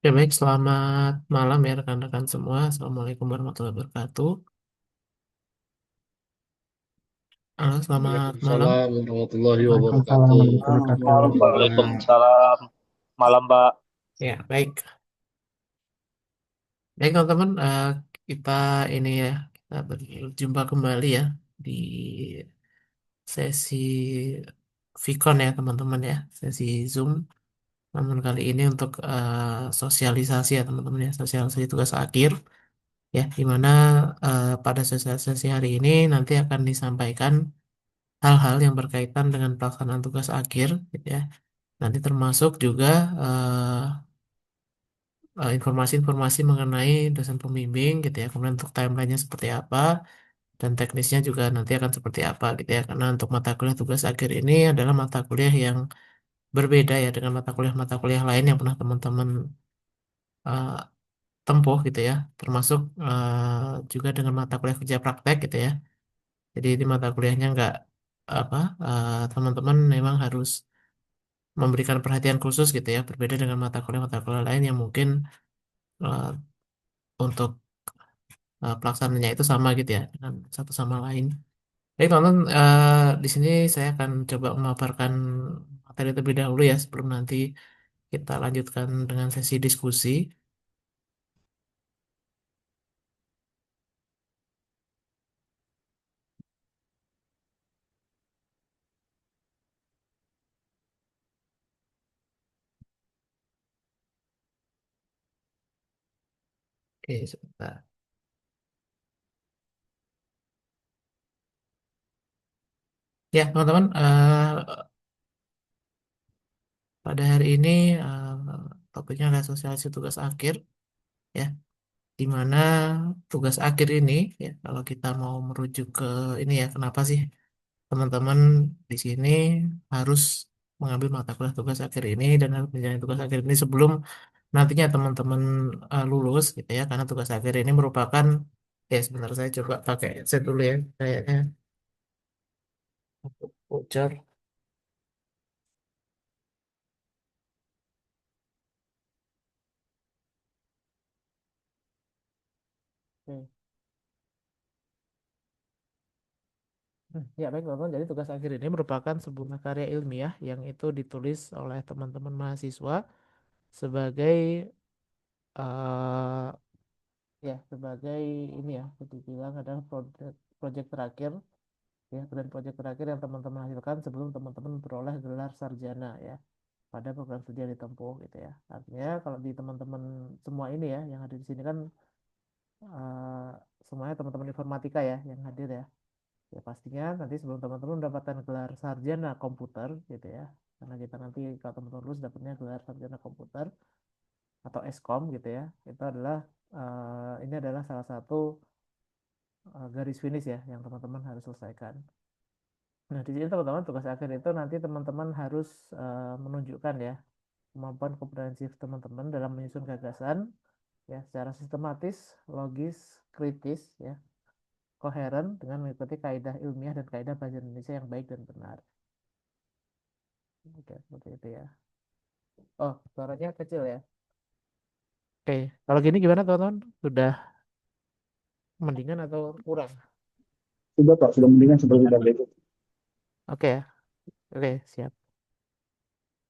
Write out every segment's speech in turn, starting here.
Ya baik, selamat malam ya rekan-rekan semua. Assalamualaikum warahmatullahi wabarakatuh. Halo, selamat malam. Waalaikumsalam warahmatullahi Waalaikumsalam wabarakatuh. warahmatullahi wabarakatuh. Malam. Waalaikumsalam. Malam, Mbak. Ya, baik. Baik, teman-teman, kita ini ya, kita berjumpa kembali ya di sesi Vicon ya, teman-teman ya, sesi Zoom. Namun kali ini untuk sosialisasi ya, teman-teman ya, sosialisasi tugas akhir ya, di mana pada sosialisasi hari ini nanti akan disampaikan hal-hal yang berkaitan dengan pelaksanaan tugas akhir, gitu ya. Nanti termasuk juga informasi-informasi mengenai dosen pembimbing, gitu ya. Kemudian untuk timelinenya seperti apa dan teknisnya juga nanti akan seperti apa, gitu ya. Karena untuk mata kuliah tugas akhir ini adalah mata kuliah yang berbeda ya dengan mata kuliah lain yang pernah teman-teman eh, tempuh, gitu ya. Termasuk juga dengan mata kuliah kerja praktek, gitu ya. Jadi di mata kuliahnya nggak apa teman-teman memang harus memberikan perhatian khusus, gitu ya, berbeda dengan mata kuliah lain yang mungkin eh, untuk pelaksananya itu sama, gitu ya, dengan satu sama lain. Jadi teman-teman, di sini saya akan coba memaparkan materi terlebih dahulu ya sebelum nanti kita lanjutkan dengan sesi diskusi. Oke, sebentar. Ya teman-teman, pada hari ini eh, topiknya adalah sosialisasi tugas akhir ya, di mana tugas akhir ini ya, kalau kita mau merujuk ke ini ya, kenapa sih teman-teman di sini harus mengambil mata kuliah tugas akhir ini dan harus menjalani tugas akhir ini sebelum nantinya teman-teman lulus, gitu ya, karena tugas akhir ini merupakan ya, sebentar saya coba pakai headset dulu ya, kayaknya aku bocor. Oke. Ya baik teman-teman, jadi tugas akhir ini merupakan sebuah karya ilmiah yang itu ditulis oleh teman-teman mahasiswa sebagai eh ya sebagai ini ya, bisa dibilang adalah proyek terakhir ya, dan proyek terakhir yang teman-teman hasilkan sebelum teman-teman beroleh gelar sarjana ya pada program studi yang ditempuh, gitu ya. Artinya kalau di teman-teman semua ini ya yang ada di sini kan eh, semuanya teman-teman informatika ya yang hadir ya. Ya pastinya nanti sebelum teman-teman mendapatkan gelar sarjana komputer, gitu ya. Karena kita nanti kalau teman-teman lulus dapatnya gelar sarjana komputer atau Eskom, gitu ya. Itu adalah ini adalah salah satu garis finish ya yang teman-teman harus selesaikan. Nah, di sini teman-teman tugas akhir itu nanti teman-teman harus menunjukkan ya kemampuan komprehensif teman-teman dalam menyusun gagasan ya secara sistematis, logis, kritis ya, koheren dengan mengikuti kaidah ilmiah dan kaidah bahasa Indonesia yang baik dan benar. Oke, seperti itu ya. Oh, suaranya kecil ya. Oke, kalau gini gimana teman-teman? Sudah mendingan atau kurang? Sudah Pak, sudah mendingan seperti tadi. Oke ya, oke siap.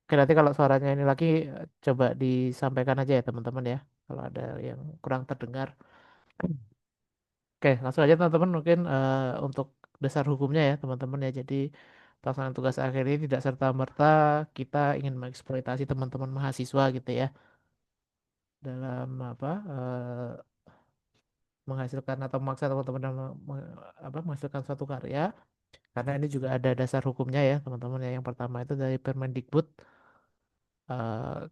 Oke, nanti kalau suaranya ini lagi coba disampaikan aja ya teman-teman ya. Kalau ada yang kurang terdengar. Oke, langsung aja teman-teman, mungkin untuk dasar hukumnya ya teman-teman ya. Jadi pelaksanaan tugas akhir ini tidak serta-merta kita ingin mengeksploitasi teman-teman mahasiswa, gitu ya, dalam menghasilkan atau memaksa teman-teman dalam menghasilkan suatu karya. Karena ini juga ada dasar hukumnya ya teman-teman ya. Yang pertama itu dari Permendikbud,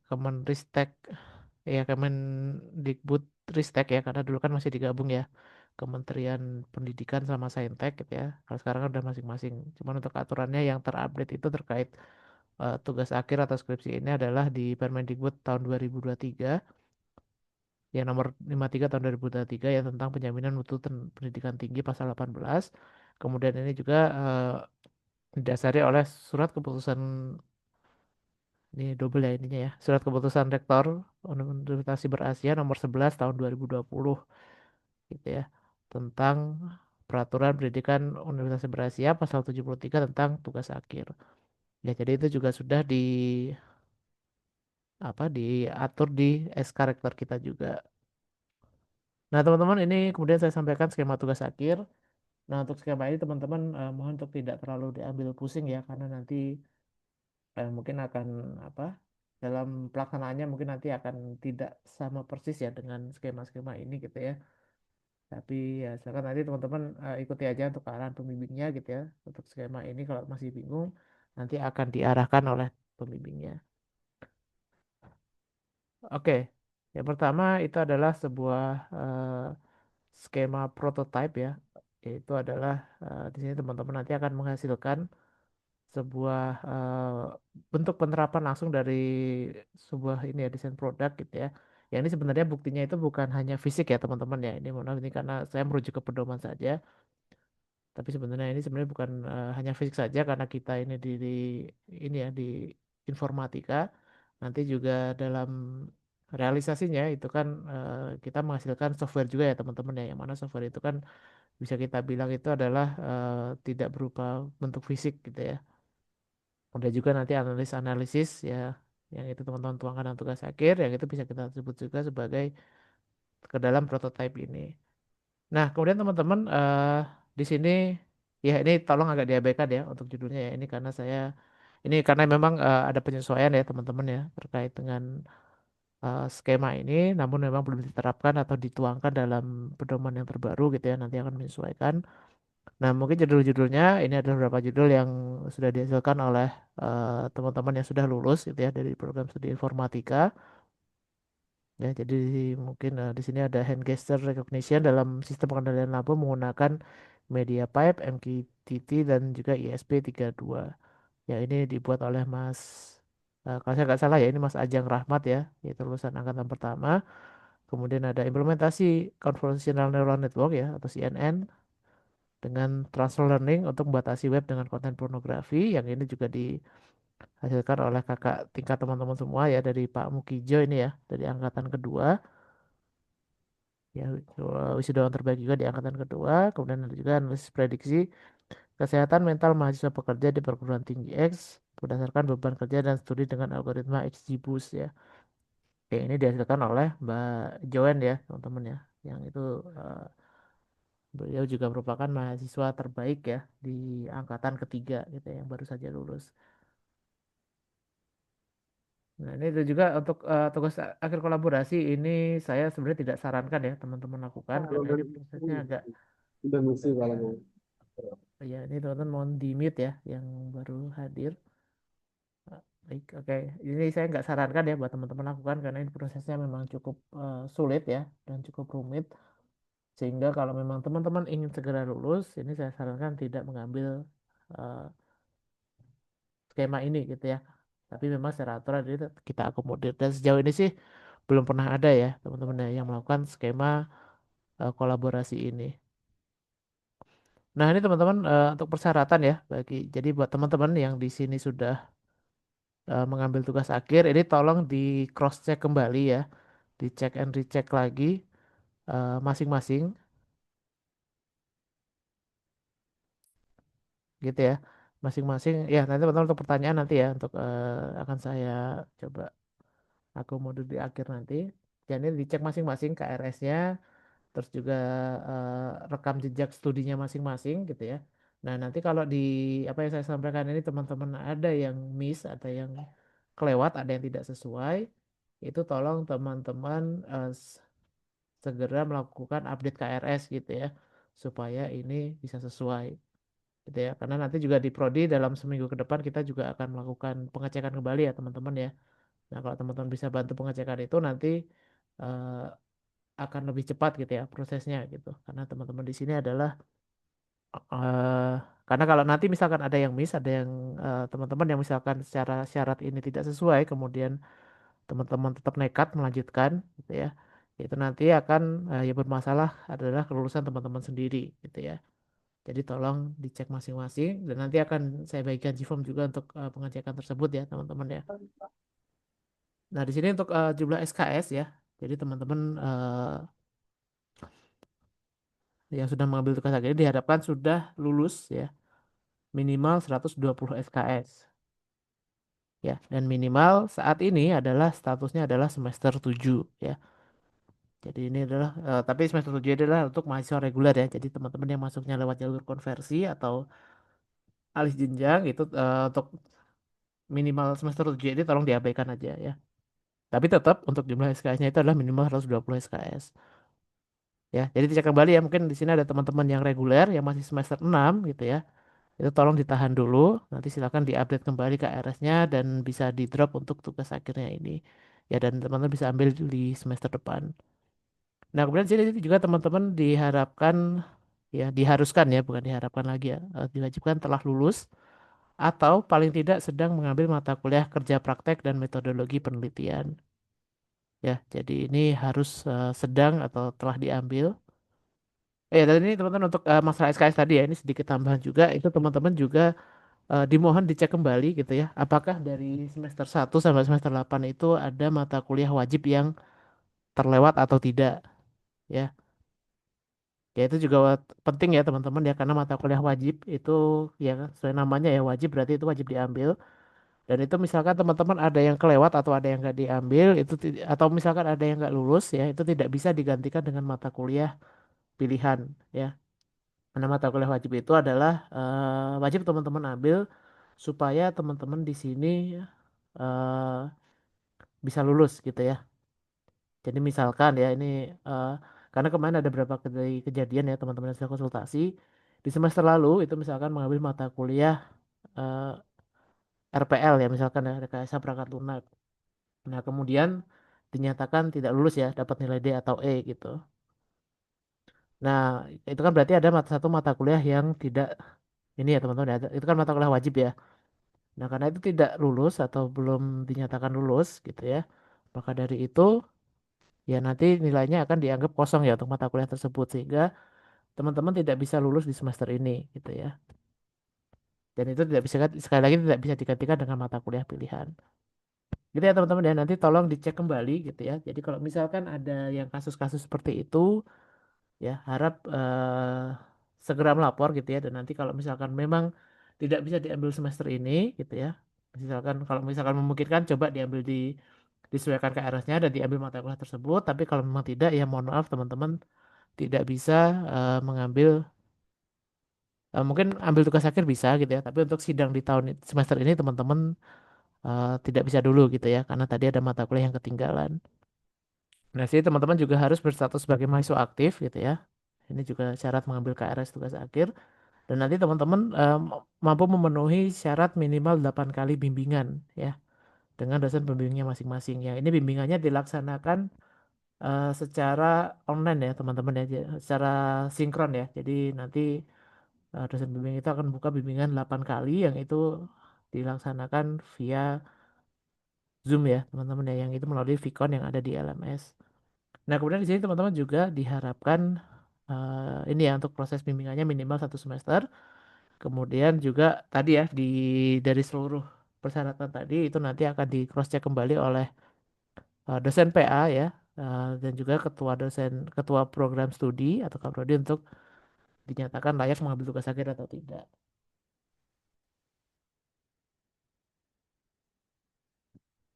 Kemenristek ya, Kemendikbud Ristek ya, karena dulu kan masih digabung ya Kementerian Pendidikan sama Saintek, gitu ya. Kalau sekarang kan udah masing-masing. Cuman untuk aturannya yang terupdate itu terkait tugas akhir atau skripsi ini adalah di Permendikbud tahun 2023 yang nomor 53 tahun 2023 ya, tentang penjaminan mutu pendidikan tinggi pasal 18. Kemudian ini juga didasari oleh surat keputusan Ini double ya ininya ya. Surat keputusan Rektor Universitas Siber Asia nomor 11 tahun 2020 gitu ya. Tentang peraturan pendidikan Universitas Siber Asia pasal 73 tentang tugas akhir. Ya, jadi itu juga sudah diatur di SK Rektor kita juga. Nah, teman-teman ini kemudian saya sampaikan skema tugas akhir. Nah, untuk skema ini teman-teman mohon untuk tidak terlalu diambil pusing ya karena nanti mungkin akan apa dalam pelaksanaannya mungkin nanti akan tidak sama persis ya dengan skema-skema ini gitu ya. Tapi ya silakan nanti teman-teman ikuti aja untuk arahan pembimbingnya gitu ya. Untuk skema ini kalau masih bingung nanti akan diarahkan oleh pembimbingnya. Oke, yang pertama itu adalah sebuah skema prototype ya. Yaitu adalah di sini teman-teman nanti akan menghasilkan sebuah bentuk penerapan langsung dari sebuah ini ya desain produk gitu ya. Yang ini sebenarnya buktinya itu bukan hanya fisik ya teman-teman ya. Ini mohon maaf ini karena saya merujuk ke pedoman saja. Tapi sebenarnya ini sebenarnya bukan hanya fisik saja karena kita ini di ini ya di informatika. Nanti juga dalam realisasinya itu kan kita menghasilkan software juga ya teman-teman ya. Yang mana software itu kan bisa kita bilang itu adalah tidak berupa bentuk fisik gitu ya. Ada juga nanti analisis ya, yang itu teman-teman tuangkan dalam tugas akhir, yang itu bisa kita sebut juga sebagai ke dalam prototype ini. Nah, kemudian teman-teman di sini ya ini tolong agak diabaikan ya untuk judulnya ya. Ini karena memang ada penyesuaian ya teman-teman ya terkait dengan skema ini, namun memang belum diterapkan atau dituangkan dalam pedoman yang terbaru gitu ya. Nanti akan menyesuaikan. Nah, mungkin judul-judulnya ini adalah beberapa judul yang sudah dihasilkan oleh teman-teman yang sudah lulus gitu ya dari program studi informatika. Ya, jadi mungkin di sini ada hand gesture recognition dalam sistem pengendalian lampu menggunakan media pipe, MQTT dan juga ISP32. Ya, ini dibuat oleh kalau saya nggak salah ya ini Mas Ajang Rahmat ya, yaitu lulusan angkatan pertama. Kemudian ada implementasi convolutional neural network ya atau CNN dengan transfer learning untuk membatasi web dengan konten pornografi. Yang ini juga dihasilkan oleh kakak tingkat teman-teman semua ya dari Pak Mukijo ini ya dari angkatan kedua. Ya, wisudawan terbaik juga di angkatan kedua. Kemudian ada juga analisis prediksi kesehatan mental mahasiswa pekerja di perguruan tinggi X berdasarkan beban kerja dan studi dengan algoritma XGBoost ya. Oke, ini dihasilkan oleh Mbak Joen ya, teman-teman ya. Yang itu beliau juga merupakan mahasiswa terbaik ya di angkatan ketiga gitu ya, yang baru saja lulus. Nah, ini itu juga untuk tugas akhir kolaborasi ini saya sebenarnya tidak sarankan ya teman-teman lakukan Kalau karena ini dari prosesnya agak udah mesti kalau mau. ya ini teman-teman mohon di mute ya yang baru hadir. Baik, oke. Ini saya nggak sarankan ya buat teman-teman lakukan karena ini prosesnya memang cukup sulit ya dan cukup rumit. Sehingga kalau memang teman-teman ingin segera lulus, ini saya sarankan tidak mengambil eh, skema ini gitu ya. Tapi memang secara aturan ini kita akomodir. Dan sejauh ini sih belum pernah ada ya teman-teman ya, yang melakukan skema kolaborasi ini. Nah ini teman-teman untuk persyaratan ya jadi buat teman-teman yang di sini sudah mengambil tugas akhir, ini tolong di cross check kembali ya, dicek and recheck lagi masing-masing gitu ya, masing-masing ya. Nanti teman-teman untuk pertanyaan nanti ya untuk akan saya coba akomodir di akhir nanti. Jadi dicek masing-masing KRS-nya, terus juga rekam jejak studinya masing-masing gitu ya. Nah, nanti kalau di apa yang saya sampaikan ini teman-teman ada yang miss, ada yang kelewat, ada yang tidak sesuai, itu tolong teman-teman segera melakukan update KRS gitu ya, supaya ini bisa sesuai gitu ya. Karena nanti juga di Prodi dalam seminggu ke depan kita juga akan melakukan pengecekan kembali ya teman-teman ya. Nah, kalau teman-teman bisa bantu pengecekan itu nanti eh, akan lebih cepat gitu ya prosesnya gitu. Karena teman-teman di sini adalah eh karena kalau nanti misalkan ada yang miss, ada yang teman-teman yang misalkan secara syarat ini tidak sesuai, kemudian teman-teman tetap nekat melanjutkan gitu ya. Itu nanti akan yang bermasalah adalah kelulusan teman-teman sendiri gitu ya. Jadi tolong dicek masing-masing dan nanti akan saya bagikan Gform juga untuk pengecekan tersebut ya teman-teman ya. Nah di sini untuk jumlah SKS ya. Jadi teman-teman yang sudah mengambil tugas akhir ini diharapkan sudah lulus ya minimal 120 SKS ya, dan minimal saat ini adalah statusnya adalah semester 7 ya. Jadi ini adalah tapi semester 7 adalah untuk mahasiswa reguler ya. Jadi teman-teman yang masuknya lewat jalur konversi atau alih jenjang itu untuk minimal semester 7 ini tolong diabaikan aja ya. Tapi tetap untuk jumlah SKS-nya itu adalah minimal 120 SKS. Ya, jadi dicek kembali ya, mungkin di sini ada teman-teman yang reguler yang masih semester 6 gitu ya. Itu tolong ditahan dulu, nanti silakan diupdate kembali ke RS-nya dan bisa di drop untuk tugas akhirnya ini. Ya, dan teman-teman bisa ambil di semester depan. Nah, kemudian di sini juga teman-teman diharapkan ya, diharuskan ya, bukan diharapkan lagi ya, diwajibkan telah lulus atau paling tidak sedang mengambil mata kuliah kerja praktek dan metodologi penelitian. Ya, jadi ini harus sedang atau telah diambil. Dan ini teman-teman untuk masalah SKS tadi ya, ini sedikit tambahan juga, itu teman-teman juga dimohon dicek kembali gitu ya. Apakah dari semester 1 sampai semester 8 itu ada mata kuliah wajib yang terlewat atau tidak ya. Ya itu juga penting ya teman-teman ya, karena mata kuliah wajib itu ya sesuai namanya ya, wajib berarti itu wajib diambil. Dan itu misalkan teman-teman ada yang kelewat atau ada yang nggak diambil itu atau misalkan ada yang nggak lulus ya, itu tidak bisa digantikan dengan mata kuliah pilihan ya. Karena mata kuliah wajib itu adalah wajib teman-teman ambil supaya teman-teman di sini eh, bisa lulus gitu ya. Jadi misalkan ya ini eh, karena kemarin ada beberapa kejadian ya teman-teman yang saya konsultasi di semester lalu itu misalkan mengambil mata kuliah eh, RPL ya misalkan ya rekayasa perangkat lunak. Nah kemudian dinyatakan tidak lulus ya, dapat nilai D atau E gitu. Nah itu kan berarti ada satu mata kuliah yang tidak ini ya teman-teman ya, itu kan mata kuliah wajib ya. Nah karena itu tidak lulus atau belum dinyatakan lulus gitu ya, maka dari itu ya nanti nilainya akan dianggap kosong ya untuk mata kuliah tersebut sehingga teman-teman tidak bisa lulus di semester ini gitu ya. Dan itu tidak bisa, sekali lagi tidak bisa digantikan dengan mata kuliah pilihan. Gitu ya teman-teman ya, nanti tolong dicek kembali gitu ya. Jadi kalau misalkan ada yang kasus-kasus seperti itu ya harap segera melapor gitu ya. Dan nanti kalau misalkan memang tidak bisa diambil semester ini gitu ya. Misalkan kalau misalkan memungkinkan coba diambil disesuaikan ke RS-nya dan diambil mata kuliah tersebut. Tapi kalau memang tidak ya mohon maaf teman-teman tidak bisa mengambil mungkin ambil tugas akhir bisa gitu ya, tapi untuk sidang di semester ini teman-teman tidak bisa dulu gitu ya, karena tadi ada mata kuliah yang ketinggalan. Nah, sih teman-teman juga harus berstatus sebagai mahasiswa aktif gitu ya. Ini juga syarat mengambil KRS tugas akhir. Dan nanti teman-teman mampu memenuhi syarat minimal 8 kali bimbingan ya dengan dosen pembimbingnya masing-masing ya. Ini bimbingannya dilaksanakan secara online ya teman-teman ya, secara sinkron ya. Jadi nanti dosen bimbing itu akan buka bimbingan 8 kali yang itu dilaksanakan via Zoom ya teman-teman ya, yang itu melalui Vicon yang ada di LMS. Nah kemudian di sini teman-teman juga diharapkan ini ya untuk proses bimbingannya minimal 1 semester. Kemudian juga tadi ya dari seluruh persyaratan tadi itu nanti akan di cross check kembali oleh dosen PA ya, dan juga ketua program studi atau kaprodi untuk dinyatakan layak mengambil tugas akhir atau tidak.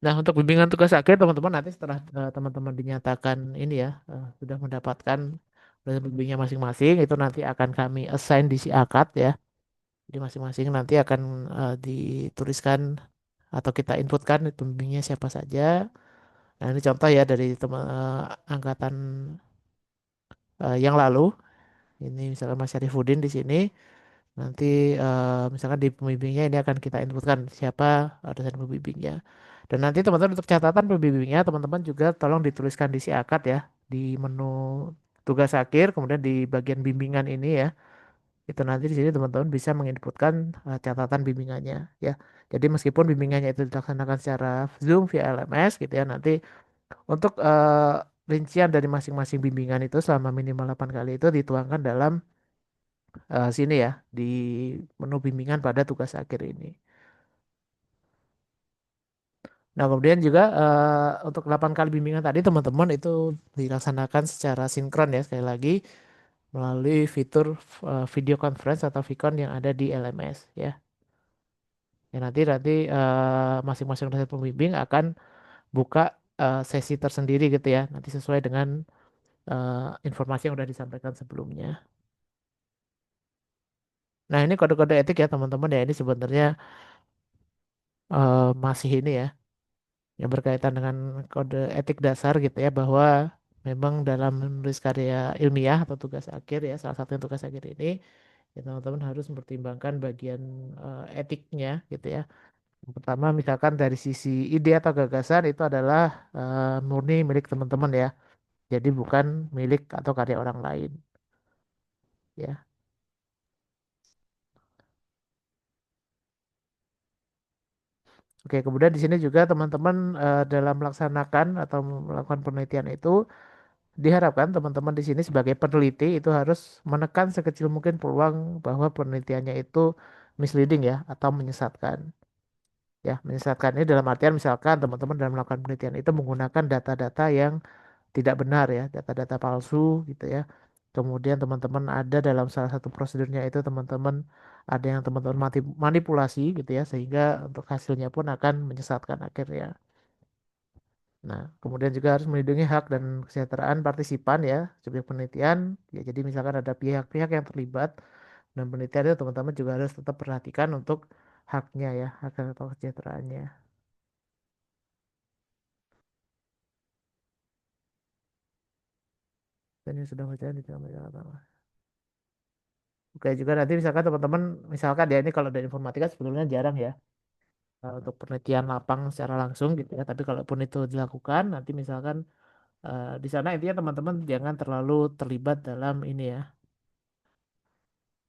Nah, untuk bimbingan tugas akhir teman-teman nanti setelah teman-teman dinyatakan ini ya sudah mendapatkan dosen bimbingnya masing-masing itu nanti akan kami assign di si akad ya. Jadi masing-masing nanti akan dituliskan atau kita inputkan pembimbingnya siapa saja. Nah, ini contoh ya dari teman angkatan yang lalu. Ini misalkan Mas Syarifuddin di sini. Nanti misalkan di pembimbingnya ini akan kita inputkan siapa dosen pembimbingnya. Dan nanti teman-teman untuk catatan pembimbingnya teman-teman juga tolong dituliskan di si akad ya di menu tugas akhir kemudian di bagian bimbingan ini ya. Itu nanti di sini teman-teman bisa menginputkan catatan bimbingannya ya. Jadi meskipun bimbingannya itu dilaksanakan secara Zoom via LMS gitu ya, nanti untuk rincian dari masing-masing bimbingan itu selama minimal 8 kali itu dituangkan dalam sini ya di menu bimbingan pada tugas akhir ini. Nah, kemudian juga untuk 8 kali bimbingan tadi teman-teman itu dilaksanakan secara sinkron ya sekali lagi melalui fitur video conference atau Vicon yang ada di LMS ya. Ya nanti nanti masing-masing dosen pembimbing akan buka sesi tersendiri gitu ya. Nanti sesuai dengan informasi yang sudah disampaikan sebelumnya. Nah, ini kode-kode etik ya teman-teman ya. Ini sebenarnya masih ini ya yang berkaitan dengan kode etik dasar gitu ya bahwa memang dalam menulis karya ilmiah atau tugas akhir ya salah satu yang tugas akhir ini ya teman-teman harus mempertimbangkan bagian etiknya gitu ya. Yang pertama misalkan dari sisi ide atau gagasan itu adalah murni milik teman-teman ya. Jadi bukan milik atau karya orang lain ya. Oke, kemudian di sini juga teman-teman dalam melaksanakan atau melakukan penelitian itu diharapkan teman-teman di sini sebagai peneliti itu harus menekan sekecil mungkin peluang bahwa penelitiannya itu misleading ya atau menyesatkan. Ya, menyesatkan ini dalam artian misalkan teman-teman dalam melakukan penelitian itu menggunakan data-data yang tidak benar ya, data-data palsu gitu ya. Kemudian teman-teman ada dalam salah satu prosedurnya itu teman-teman ada yang teman-teman manipulasi gitu ya sehingga untuk hasilnya pun akan menyesatkan akhirnya. Nah, kemudian juga harus melindungi hak dan kesejahteraan partisipan ya, subjek penelitian. Ya, jadi misalkan ada pihak-pihak yang terlibat dan penelitian itu teman-teman juga harus tetap perhatikan untuk haknya ya, hak atau kesejahteraannya. Dan yang sudah berjalan di dalam masyarakat. Oke, juga nanti misalkan teman-teman, misalkan ya ini kalau dari informatika sebetulnya jarang ya untuk penelitian lapang secara langsung gitu ya. Tapi kalaupun itu dilakukan, nanti misalkan di sana intinya teman-teman jangan terlalu terlibat dalam ini ya,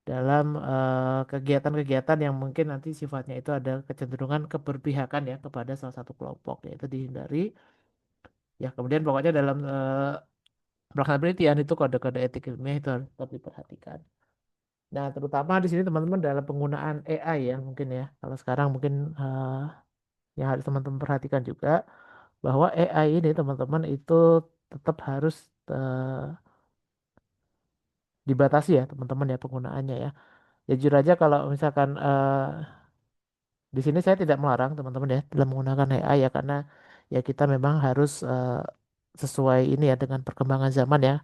dalam kegiatan-kegiatan yang mungkin nanti sifatnya itu ada kecenderungan keberpihakan ya kepada salah satu kelompok, yaitu dihindari. Ya, kemudian pokoknya dalam pelaksanaan penelitian itu kode-kode etik ilmiah itu harus tetap diperhatikan. Nah, terutama di sini teman-teman dalam penggunaan AI ya mungkin ya. Kalau sekarang mungkin yang harus teman-teman perhatikan juga bahwa AI ini teman-teman itu tetap harus dibatasi ya teman-teman ya penggunaannya ya. Ya jujur aja kalau misalkan di sini saya tidak melarang teman-teman ya dalam menggunakan AI ya karena ya kita memang harus sesuai ini ya dengan perkembangan zaman ya,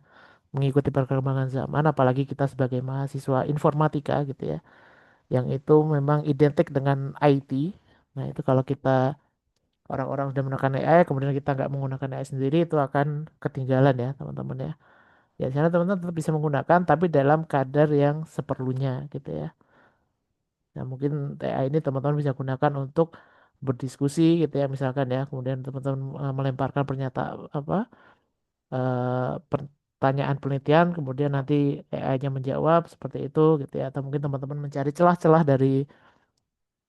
mengikuti perkembangan zaman apalagi kita sebagai mahasiswa informatika gitu ya, yang itu memang identik dengan IT. Nah, itu kalau kita orang-orang sudah menggunakan AI kemudian kita nggak menggunakan AI sendiri itu akan ketinggalan ya teman-teman ya. Ya, di sana teman-teman tetap bisa menggunakan tapi dalam kadar yang seperlunya gitu ya. Nah, mungkin TA ini teman-teman bisa gunakan untuk berdiskusi gitu ya misalkan ya. Kemudian teman-teman melemparkan pernyataan apa pertanyaan penelitian kemudian nanti AI-nya menjawab seperti itu gitu ya. Atau mungkin teman-teman mencari celah-celah dari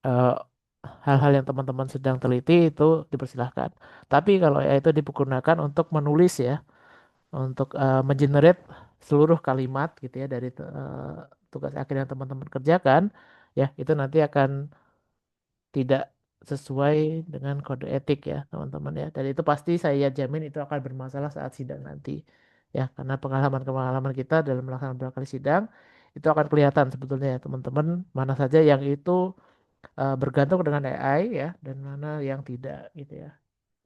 eh, hal-hal yang teman-teman sedang teliti itu dipersilahkan. Tapi kalau AI itu digunakan untuk menulis ya, untuk mengenerate seluruh kalimat gitu ya dari tugas akhir yang teman-teman kerjakan ya itu nanti akan tidak sesuai dengan kode etik ya teman-teman ya. Dan itu pasti saya jamin itu akan bermasalah saat sidang nanti ya karena pengalaman-pengalaman kita dalam melaksanakan beberapa kali sidang itu akan kelihatan sebetulnya ya teman-teman mana saja yang itu bergantung dengan AI ya dan mana yang tidak gitu ya.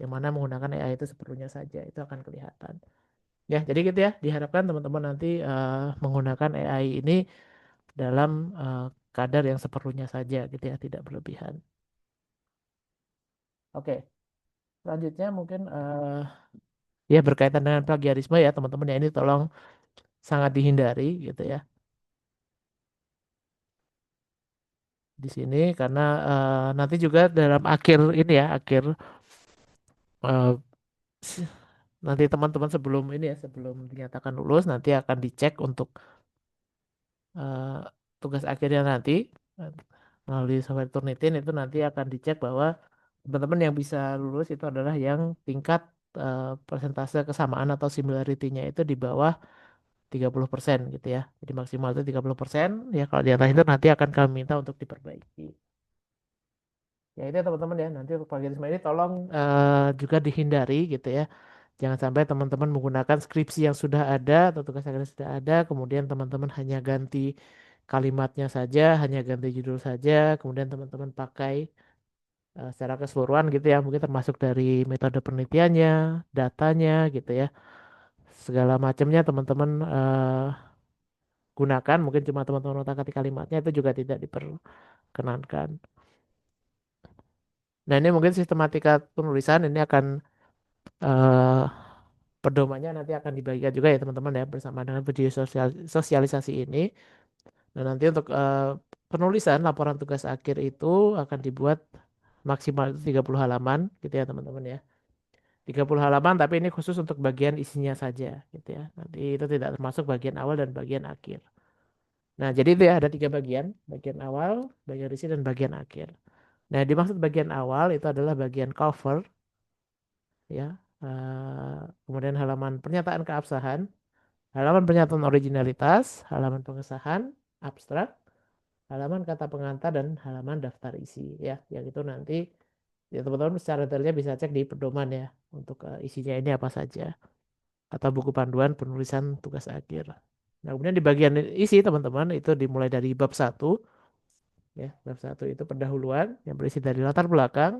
Yang mana menggunakan AI itu seperlunya saja itu akan kelihatan. Ya, jadi gitu ya. Diharapkan teman-teman nanti menggunakan AI ini dalam kadar yang seperlunya saja gitu ya, tidak berlebihan. Oke, selanjutnya mungkin ya berkaitan dengan plagiarisme ya teman-teman ya ini tolong sangat dihindari gitu ya di sini karena nanti juga dalam akhir ini ya akhir eh, s- nanti teman-teman sebelum ini ya sebelum dinyatakan lulus nanti akan dicek untuk eh, tugas akhirnya nanti eh, melalui software Turnitin itu nanti akan dicek bahwa teman-teman yang bisa lulus itu adalah yang tingkat persentase kesamaan atau similarity-nya itu di bawah 30% gitu ya. Jadi maksimal itu 30%. Ya kalau di atas itu nanti akan kami minta untuk diperbaiki. Ya itu ya teman-teman ya. Nanti untuk plagiarisme ini tolong juga dihindari gitu ya. Jangan sampai teman-teman menggunakan skripsi yang sudah ada atau tugas akhir yang sudah ada, kemudian teman-teman hanya ganti kalimatnya saja, hanya ganti judul saja, kemudian teman-teman pakai secara keseluruhan gitu ya, mungkin termasuk dari metode penelitiannya, datanya gitu ya, segala macamnya teman-teman gunakan, mungkin cuma teman-teman otak-atik kalimatnya itu juga tidak diperkenankan. Nah ini mungkin sistematika penulisan ini akan eh, pedomannya nanti akan dibagikan juga ya teman-teman ya bersama dengan video sosialisasi ini. Nah nanti untuk penulisan laporan tugas akhir itu akan dibuat maksimal itu 30 halaman gitu ya teman-teman ya. 30 halaman tapi ini khusus untuk bagian isinya saja gitu ya. Nanti itu tidak termasuk bagian awal dan bagian akhir. Nah jadi itu ya ada tiga bagian. Bagian awal, bagian isi dan bagian akhir. Nah dimaksud bagian awal itu adalah bagian cover ya. Kemudian halaman pernyataan keabsahan, halaman pernyataan originalitas, halaman pengesahan, abstrak, halaman kata pengantar dan halaman daftar isi ya. Yang itu nanti ya teman-teman secara detailnya bisa cek di pedoman ya untuk isinya ini apa saja atau buku panduan penulisan tugas akhir. Nah, kemudian di bagian isi teman-teman itu dimulai dari bab satu ya. Bab satu itu pendahuluan yang berisi dari latar belakang,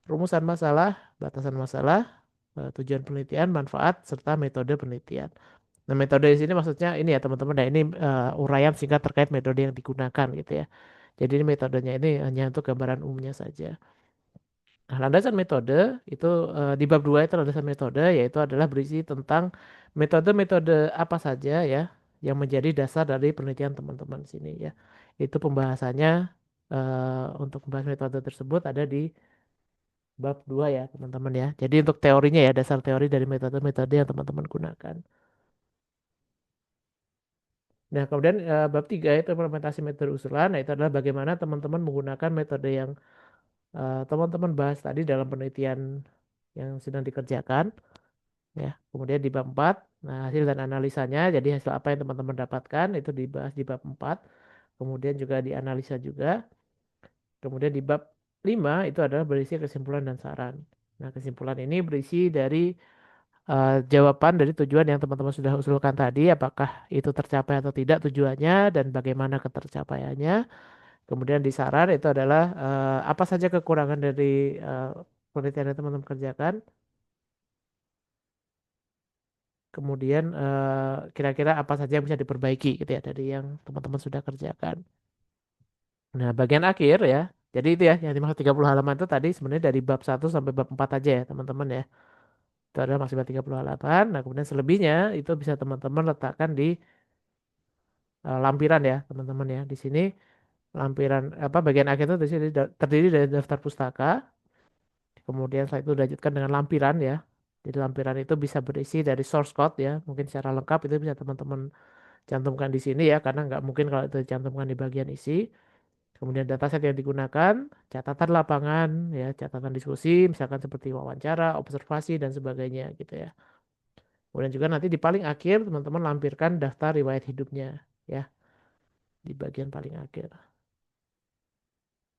rumusan masalah, batasan masalah, tujuan penelitian, manfaat serta metode penelitian. Nah, metode di sini maksudnya ini ya teman-teman. Nah, ini uraian singkat terkait metode yang digunakan gitu ya. Jadi ini metodenya ini hanya untuk gambaran umumnya saja. Nah, landasan metode itu di bab 2 itu landasan metode yaitu adalah berisi tentang metode-metode apa saja ya yang menjadi dasar dari penelitian teman-teman sini ya. Itu pembahasannya untuk membahas metode tersebut ada di bab 2 ya teman-teman ya. Jadi untuk teorinya ya dasar teori dari metode-metode yang teman-teman gunakan. Nah, kemudian bab 3 itu implementasi metode usulan. Nah, itu adalah bagaimana teman-teman menggunakan metode yang teman-teman bahas tadi dalam penelitian yang sedang dikerjakan. Ya, kemudian di bab 4, nah hasil dan analisanya, jadi hasil apa yang teman-teman dapatkan itu dibahas di bab 4. Kemudian juga dianalisa juga. Kemudian di bab 5 itu adalah berisi kesimpulan dan saran. Nah, kesimpulan ini berisi dari jawaban dari tujuan yang teman-teman sudah usulkan tadi, apakah itu tercapai atau tidak tujuannya dan bagaimana ketercapaiannya. Kemudian di saran itu adalah apa saja kekurangan dari penelitian yang teman-teman kerjakan. Kemudian kira-kira apa saja yang bisa diperbaiki gitu ya dari yang teman-teman sudah kerjakan. Nah, bagian akhir ya. Jadi itu ya yang dimaksud 30 halaman itu tadi sebenarnya dari bab 1 sampai bab 4 aja ya, teman-teman ya. Itu adalah maksimal 30 halaman. Nah, kemudian selebihnya itu bisa teman-teman letakkan di lampiran ya, teman-teman ya. Di sini lampiran apa bagian akhir itu di sini terdiri dari daftar pustaka. Kemudian setelah itu dilanjutkan dengan lampiran ya. Jadi lampiran itu bisa berisi dari source code ya. Mungkin secara lengkap itu bisa teman-teman cantumkan di sini ya karena nggak mungkin kalau itu dicantumkan di bagian isi. Kemudian dataset yang digunakan, catatan lapangan, ya, catatan diskusi, misalkan seperti wawancara, observasi dan sebagainya gitu ya. Kemudian juga nanti di paling akhir teman-teman lampirkan daftar riwayat hidupnya ya di bagian paling akhir.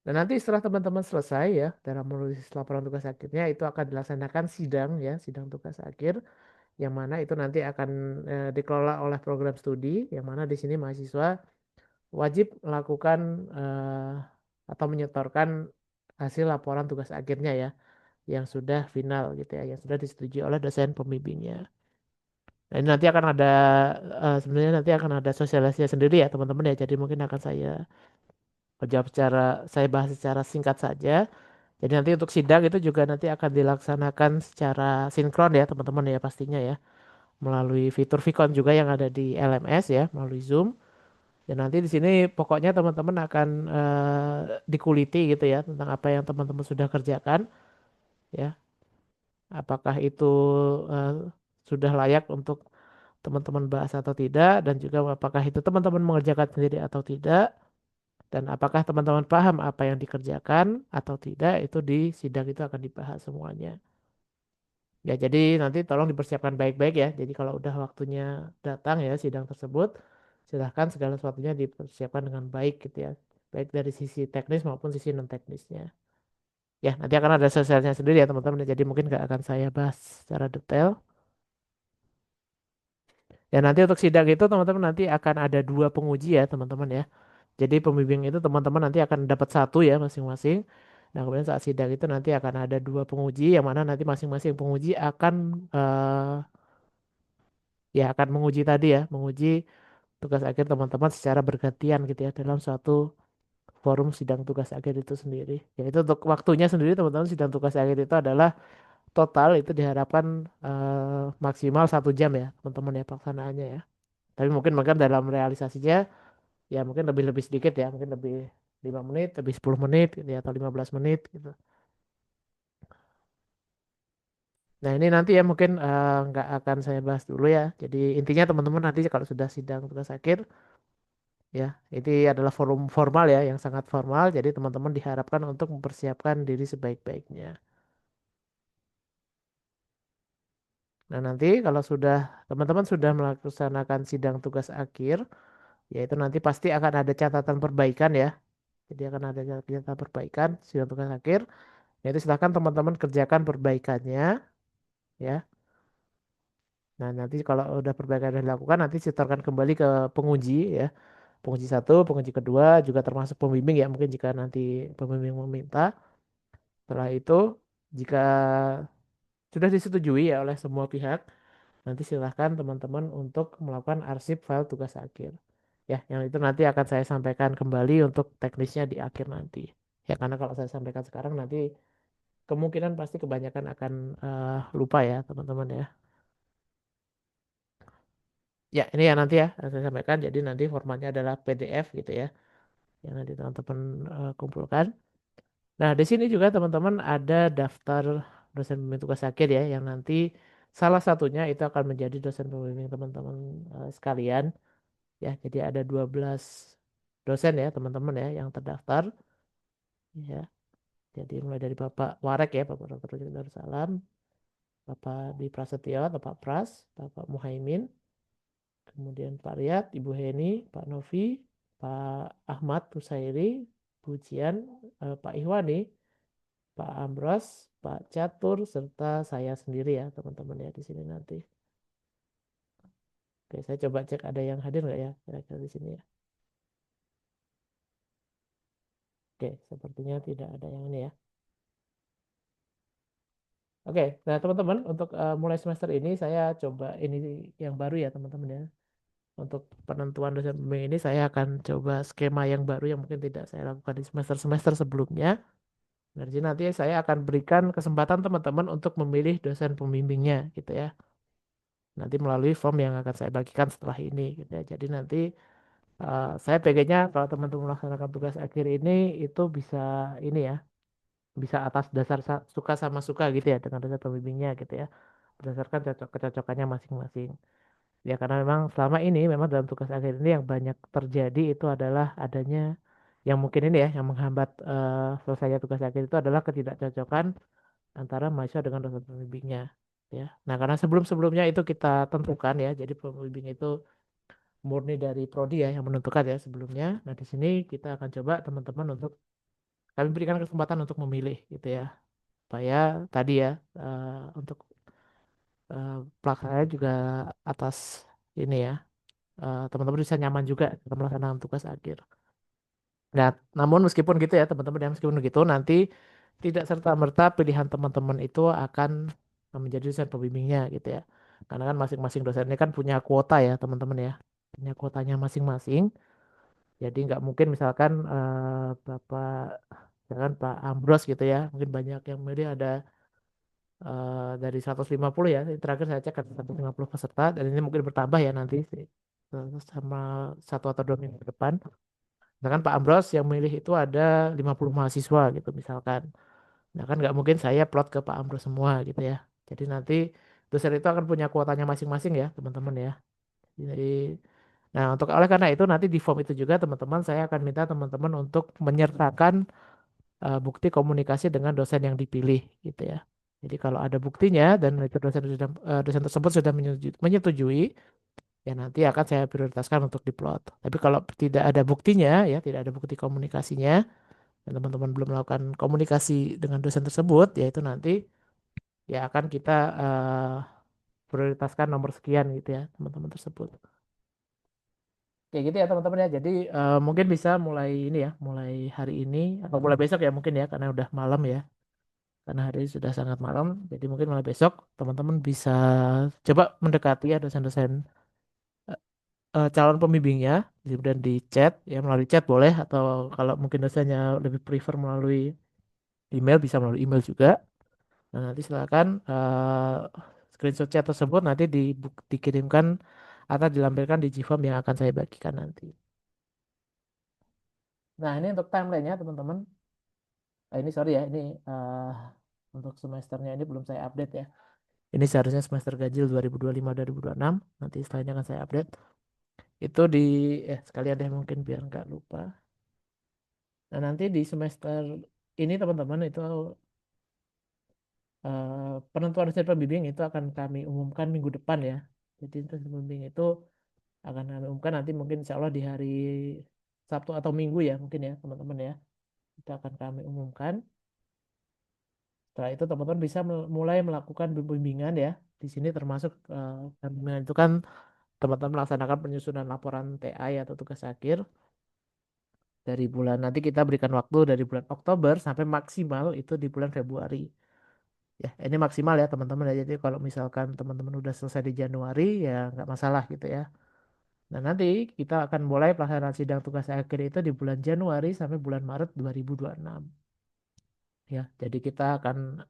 Dan nanti setelah teman-teman selesai ya dalam menulis laporan tugas akhirnya itu akan dilaksanakan sidang ya, sidang tugas akhir yang mana itu nanti akan dikelola oleh program studi yang mana di sini mahasiswa wajib melakukan atau menyetorkan hasil laporan tugas akhirnya ya yang sudah final gitu ya yang sudah disetujui oleh dosen pembimbingnya. Nah, ini nanti akan ada sebenarnya nanti akan ada sosialisasi sendiri ya teman-teman ya jadi mungkin akan saya bahas secara singkat saja. Jadi nanti untuk sidang itu juga nanti akan dilaksanakan secara sinkron ya teman-teman ya pastinya ya melalui fitur Vicon juga yang ada di LMS ya melalui Zoom. Dan nanti di sini pokoknya teman-teman akan dikuliti gitu ya tentang apa yang teman-teman sudah kerjakan ya. Apakah itu eh, sudah layak untuk teman-teman bahas atau tidak dan juga apakah itu teman-teman mengerjakan sendiri atau tidak dan apakah teman-teman paham apa yang dikerjakan atau tidak itu di sidang itu akan dibahas semuanya. Ya, jadi nanti tolong dipersiapkan baik-baik ya. Jadi kalau udah waktunya datang ya sidang tersebut, silahkan segala sesuatunya dipersiapkan dengan baik gitu ya. Baik dari sisi teknis maupun sisi non teknisnya. Ya, nanti akan ada sosialnya sendiri ya teman-teman. Jadi mungkin nggak akan saya bahas secara detail. Ya, nanti untuk sidang itu teman-teman nanti akan ada dua penguji ya teman-teman ya. Jadi pembimbing itu teman-teman nanti akan dapat satu ya masing-masing. Nah, kemudian saat sidang itu nanti akan ada dua penguji yang mana nanti masing-masing penguji akan ya akan menguji tadi ya, menguji tugas akhir teman-teman secara bergantian gitu ya dalam suatu forum sidang tugas akhir itu sendiri. Yaitu untuk waktunya sendiri teman-teman sidang tugas akhir itu adalah total itu diharapkan maksimal 1 jam ya teman-teman ya pelaksanaannya ya. Tapi mungkin dalam realisasinya ya mungkin lebih sedikit ya, mungkin lebih 5 menit, lebih 10 menit gitu ya, atau 15 menit gitu. Nah ini nanti ya mungkin nggak akan saya bahas dulu ya. Jadi intinya teman-teman nanti kalau sudah sidang tugas akhir ya, ini adalah forum formal ya, yang sangat formal. Jadi teman-teman diharapkan untuk mempersiapkan diri sebaik-baiknya. Nah nanti kalau sudah teman-teman sudah melaksanakan sidang tugas akhir, yaitu nanti pasti akan ada catatan perbaikan ya. Jadi akan ada catatan perbaikan sidang tugas akhir. Yaitu silakan teman-teman kerjakan perbaikannya ya. Nah nanti kalau udah perbaikan sudah dilakukan, nanti setorkan kembali ke penguji ya. Penguji satu, penguji kedua juga termasuk pembimbing ya. Mungkin jika nanti pembimbing meminta. Setelah itu, jika sudah disetujui ya oleh semua pihak, nanti silahkan teman-teman untuk melakukan arsip file tugas akhir. Ya, yang itu nanti akan saya sampaikan kembali untuk teknisnya di akhir nanti. Ya, karena kalau saya sampaikan sekarang nanti kemungkinan pasti kebanyakan akan lupa ya teman-teman ya. Ya, ini ya nanti ya saya sampaikan. Jadi nanti formatnya adalah PDF gitu ya, yang nanti teman-teman kumpulkan. Nah, di sini juga teman-teman ada daftar dosen pembimbing tugas akhir ya, yang nanti salah satunya itu akan menjadi dosen pembimbing teman-teman sekalian. Ya, jadi ada 12 dosen ya teman-teman ya yang terdaftar. Ya, jadi mulai dari Bapak Warek ya, Bapak Dr. Rujak Darussalam, Bapak Dwi Prasetyo atau Pak Pras, Bapak Muhaimin, kemudian Pak Riyad, Ibu Heni, Pak Novi, Pak Ahmad Tusairi, Bu Cian, Pak Ihwani, Pak Ambros, Pak Catur, serta saya sendiri ya teman-teman ya di sini nanti. Oke, saya coba cek ada yang hadir nggak ya kira-kira di sini ya. Oke, sepertinya tidak ada yang ini ya. Oke, nah teman-teman untuk mulai semester ini saya coba ini yang baru ya teman-teman ya. Untuk penentuan dosen pembimbing ini saya akan coba skema yang baru yang mungkin tidak saya lakukan di semester-semester sebelumnya. Nah, jadi nanti saya akan berikan kesempatan teman-teman untuk memilih dosen pembimbingnya gitu ya. Nanti melalui form yang akan saya bagikan setelah ini gitu ya. Jadi nanti saya pengennya kalau teman-teman melaksanakan tugas akhir ini itu bisa ini ya, bisa atas dasar suka sama suka gitu ya dengan dosen pembimbingnya gitu ya. Berdasarkan kecocokannya masing-masing. Ya karena memang selama ini memang dalam tugas akhir ini yang banyak terjadi itu adalah adanya yang mungkin ini ya yang menghambat selesainya tugas akhir itu adalah ketidakcocokan antara mahasiswa dengan dosen pembimbingnya ya. Nah, karena sebelum-sebelumnya itu kita tentukan ya. Jadi pembimbing itu murni dari prodi ya yang menentukan ya sebelumnya. Nah, di sini kita akan coba teman-teman untuk kami berikan kesempatan untuk memilih gitu ya. Supaya tadi ya untuk pelaksananya juga atas ini ya teman-teman bisa nyaman juga dalam melaksanakan tugas akhir. Nah, namun meskipun gitu ya teman-teman ya meskipun begitu nanti tidak serta-merta pilihan teman-teman itu akan menjadi dosen pembimbingnya gitu ya. Karena kan masing-masing dosen ini kan punya kuota ya teman-teman ya. Punya kuotanya masing-masing. Jadi nggak mungkin misalkan Bapak misalkan Pak Ambros gitu ya. Mungkin banyak yang milih ada dari 150 ya. Terakhir saya cek ada 150 peserta dan ini mungkin bertambah ya nanti sih. Sama 1 atau 2 minggu ke depan. Misalkan Pak Ambros yang milih itu ada 50 mahasiswa gitu misalkan. Nah kan nggak mungkin saya plot ke Pak Ambros semua gitu ya. Jadi nanti dosen itu akan punya kuotanya masing-masing ya teman-teman ya. Jadi, nah untuk oleh karena itu nanti di form itu juga teman-teman saya akan minta teman-teman untuk menyertakan bukti komunikasi dengan dosen yang dipilih gitu ya. Jadi kalau ada buktinya dan itu dosen tersebut sudah menyetujui, ya nanti akan saya prioritaskan untuk diplot. Tapi kalau tidak ada buktinya, ya tidak ada bukti komunikasinya, dan teman-teman belum melakukan komunikasi dengan dosen tersebut, ya itu nanti ya akan kita prioritaskan nomor sekian gitu ya teman-teman tersebut. Kayak gitu ya teman-teman ya. Jadi mungkin bisa mulai ini ya, mulai hari ini atau mulai besok ya mungkin ya, karena udah malam ya. Karena hari ini sudah sangat malam, jadi mungkin mulai besok teman-teman bisa coba mendekati ya dosen-dosen calon pembimbingnya, kemudian di chat ya, melalui chat boleh, atau kalau mungkin dosennya lebih prefer melalui email bisa melalui email juga. Nah, nanti silakan screenshot chat tersebut nanti dikirimkan atau dilampirkan di GForm yang akan saya bagikan nanti. Nah, ini untuk timelinenya teman-teman. Ini sorry ya, ini untuk semesternya ini belum saya update ya. Ini seharusnya semester ganjil 2025-2026. Nanti setelahnya akan saya update. Itu di sekalian deh mungkin biar nggak lupa. Nah, nanti di semester ini teman-teman itu penentuan dosen pembimbing itu akan kami umumkan minggu depan ya. Jadi dosen pembimbing itu akan kami umumkan nanti mungkin insya Allah di hari Sabtu atau Minggu ya mungkin ya teman-teman ya. Itu akan kami umumkan. Setelah itu teman-teman bisa mulai melakukan bimbingan ya. Di sini termasuk bimbingan itu kan teman-teman melaksanakan penyusunan laporan TA ya, atau tugas akhir dari bulan, nanti kita berikan waktu dari bulan Oktober sampai maksimal itu di bulan Februari. Ya, ini maksimal ya teman-teman ya. Jadi kalau misalkan teman-teman udah selesai di Januari ya nggak masalah gitu ya. Nah, nanti kita akan mulai pelaksanaan sidang tugas akhir itu di bulan Januari sampai bulan Maret 2026. Ya, jadi kita akan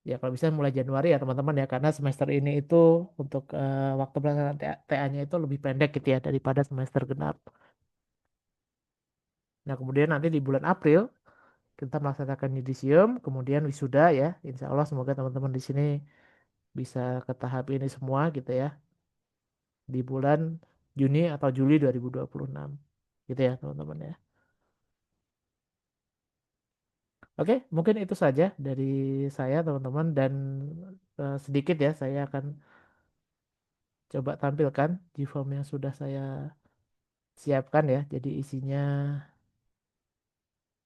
ya kalau bisa mulai Januari ya teman-teman ya, karena semester ini itu untuk waktu pelaksanaan TA-nya itu lebih pendek gitu ya daripada semester genap. Nah, kemudian nanti di bulan April kita melaksanakan yudisium, kemudian wisuda ya. Insya Allah semoga teman-teman di sini bisa ke tahap ini semua gitu ya. Di bulan Juni atau Juli 2026. Gitu ya teman-teman ya. Oke, mungkin itu saja dari saya teman-teman, dan sedikit ya saya akan coba tampilkan Gform yang sudah saya siapkan ya. Jadi isinya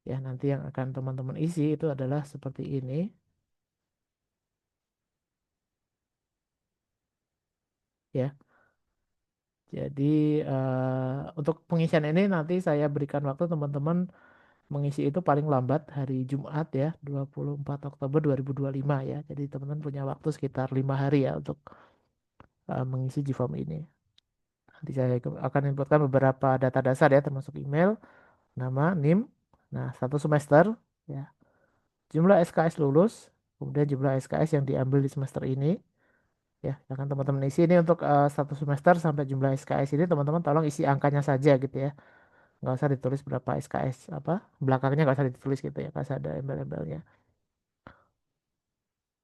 ya nanti yang akan teman-teman isi itu adalah seperti ini ya. Jadi untuk pengisian ini nanti saya berikan waktu teman-teman mengisi itu paling lambat hari Jumat ya, 24 Oktober 2025 ya. Jadi teman-teman punya waktu sekitar 5 hari ya untuk mengisi Gform ini. Nanti saya akan inputkan beberapa data dasar ya, termasuk email, nama, NIM, nah satu semester ya, jumlah SKS lulus, kemudian jumlah SKS yang diambil di semester ini ya. Akan teman-teman isi ini untuk satu semester sampai jumlah SKS ini teman-teman tolong isi angkanya saja gitu ya. Nggak usah ditulis berapa SKS apa belakangnya, nggak usah ditulis gitu ya, nggak usah ada embel-embelnya.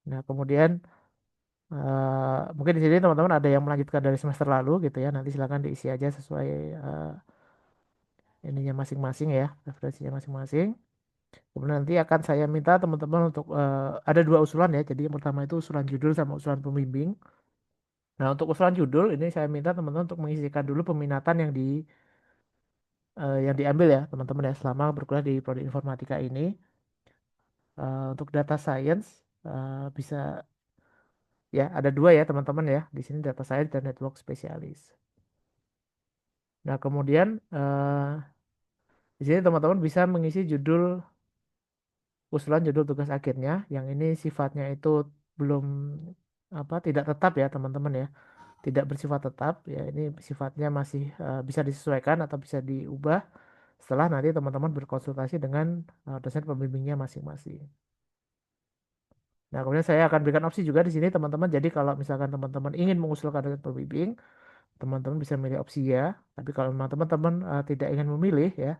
Nah, kemudian mungkin di sini teman-teman ada yang melanjutkan dari semester lalu gitu ya. Nanti silakan diisi aja sesuai ininya masing-masing ya, referensinya masing-masing. Kemudian nanti akan saya minta teman-teman untuk ada dua usulan ya. Jadi yang pertama itu usulan judul sama usulan pembimbing. Nah, untuk usulan judul ini saya minta teman-teman untuk mengisikan dulu peminatan yang diambil ya teman-teman ya selama berkuliah di prodi informatika ini. Untuk data science bisa ya ada dua ya teman-teman ya. Di sini data science dan network spesialis. Nah, kemudian di sini teman-teman bisa mengisi usulan judul tugas akhirnya yang ini sifatnya itu belum tidak tetap ya teman-teman ya, tidak bersifat tetap ya, ini sifatnya masih bisa disesuaikan atau bisa diubah setelah nanti teman-teman berkonsultasi dengan dosen pembimbingnya masing-masing. Nah, kemudian saya akan berikan opsi juga di sini teman-teman. Jadi kalau misalkan teman-teman ingin mengusulkan dosen pembimbing, teman-teman bisa memilih opsi ya. Tapi kalau memang teman-teman tidak ingin memilih ya,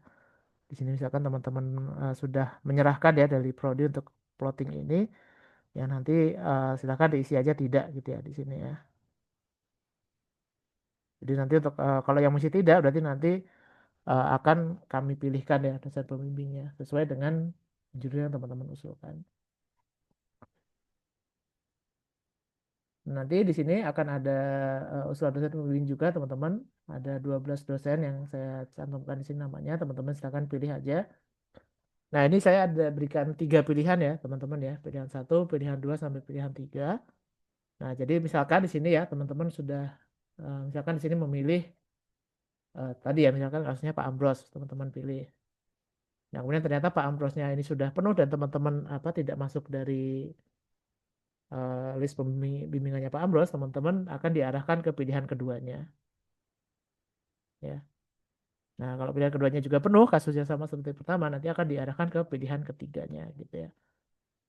di sini misalkan teman-teman sudah menyerahkan ya dari prodi untuk plotting ini, ya nanti silakan diisi aja tidak gitu ya di sini ya. Jadi nanti untuk kalau yang mesti tidak berarti nanti akan kami pilihkan ya dosen pembimbingnya sesuai dengan judul yang teman-teman usulkan. Nanti di sini akan ada usulan dosen pembimbing juga teman-teman. Ada 12 dosen yang saya cantumkan di sini namanya. Teman-teman silakan pilih aja. Nah ini saya ada berikan 3 pilihan ya teman-teman ya. Pilihan satu, pilihan dua, sampai pilihan tiga. Nah jadi misalkan di sini ya teman-teman sudah misalkan di sini memilih tadi ya misalkan kasusnya Pak Ambros teman-teman pilih. Nah kemudian ternyata Pak Ambrosnya ini sudah penuh dan teman-teman apa tidak masuk dari list bimbingannya Pak Ambros, teman-teman akan diarahkan ke pilihan keduanya. Ya. Nah, kalau pilihan keduanya juga penuh, kasusnya sama seperti pertama, nanti akan diarahkan ke pilihan ketiganya, gitu ya.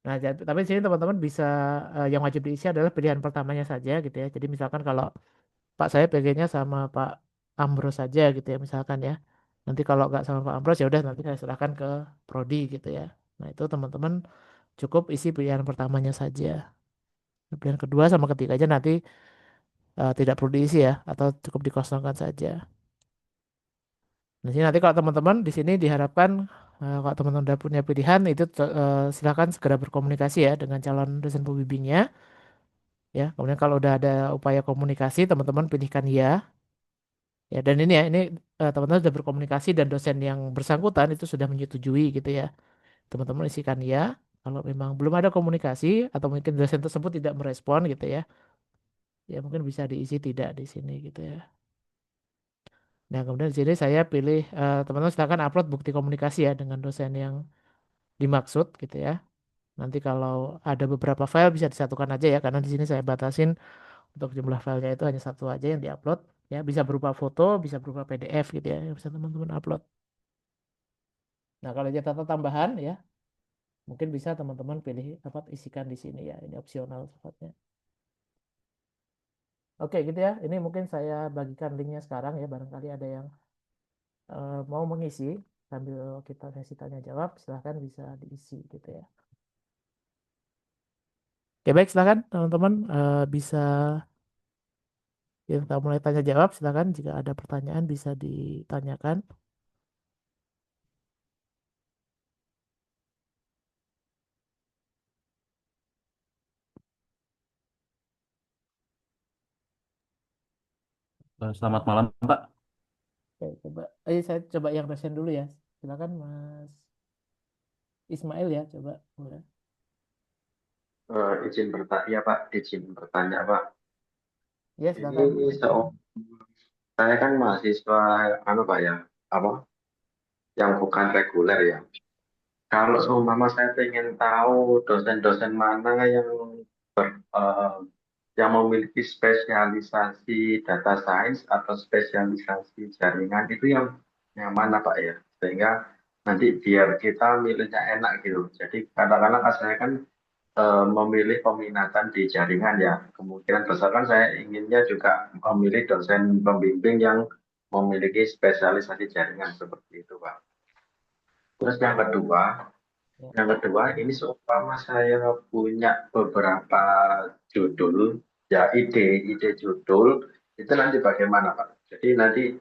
Nah, tapi di sini teman-teman bisa yang wajib diisi adalah pilihan pertamanya saja, gitu ya. Jadi misalkan kalau Pak saya pengennya sama Pak Ambros saja, gitu ya, misalkan ya. Nanti kalau nggak sama Pak Ambros ya udah nanti saya serahkan ke Prodi, gitu ya. Nah, itu teman-teman cukup isi pilihan pertamanya saja. Pilihan kedua sama ketiganya nanti tidak perlu diisi ya, atau cukup dikosongkan saja. Di sini nanti kalau teman-teman di sini diharapkan kalau teman-teman udah punya pilihan itu silakan segera berkomunikasi ya dengan calon dosen pembimbingnya ya. Kemudian kalau udah ada upaya komunikasi teman-teman pilihkan ya. Ya dan ini ya ini teman-teman sudah berkomunikasi dan dosen yang bersangkutan itu sudah menyetujui gitu ya. Teman-teman isikan ya. Kalau memang belum ada komunikasi atau mungkin dosen tersebut tidak merespon gitu ya. Ya mungkin bisa diisi tidak di sini gitu ya. Nah, kemudian di sini saya pilih teman-teman silakan upload bukti komunikasi ya dengan dosen yang dimaksud gitu ya. Nanti kalau ada beberapa file bisa disatukan aja ya karena di sini saya batasin untuk jumlah filenya itu hanya satu aja yang diupload ya. Bisa berupa foto, bisa berupa PDF gitu ya yang bisa teman-teman upload. Nah, kalau ada catatan tambahan ya, mungkin bisa teman-teman pilih apa isikan di sini ya. Ini opsional sifatnya. Oke, gitu ya. Ini mungkin saya bagikan linknya sekarang ya. Barangkali ada yang mau mengisi sambil kita sesi tanya jawab, silahkan bisa diisi gitu ya. Oke, baik, silahkan teman-teman bisa kita mulai tanya jawab. Silahkan jika ada pertanyaan bisa ditanyakan. Selamat malam, Pak. Oke, coba. Saya coba yang resen dulu ya. Silakan Mas Ismail ya, coba. Boleh. izin bertanya, ya Pak, izin bertanya, Pak. Ya, silakan. Ini saya kan mahasiswa, Pak ya, apa, yang bukan reguler ya. Kalau seumpama saya pengen tahu dosen-dosen mana eh, yang memiliki spesialisasi data science atau spesialisasi jaringan itu yang mana Pak ya? Sehingga nanti biar kita milihnya enak gitu. Jadi kadang-kadang saya kan memilih peminatan di jaringan ya. Kemungkinan besar kan saya inginnya juga memilih dosen pembimbing yang memiliki spesialisasi jaringan seperti itu, Pak. Terus Ya. yang kedua ini seumpama saya punya beberapa judul, ya ide judul, itu nanti bagaimana, Pak? Jadi nanti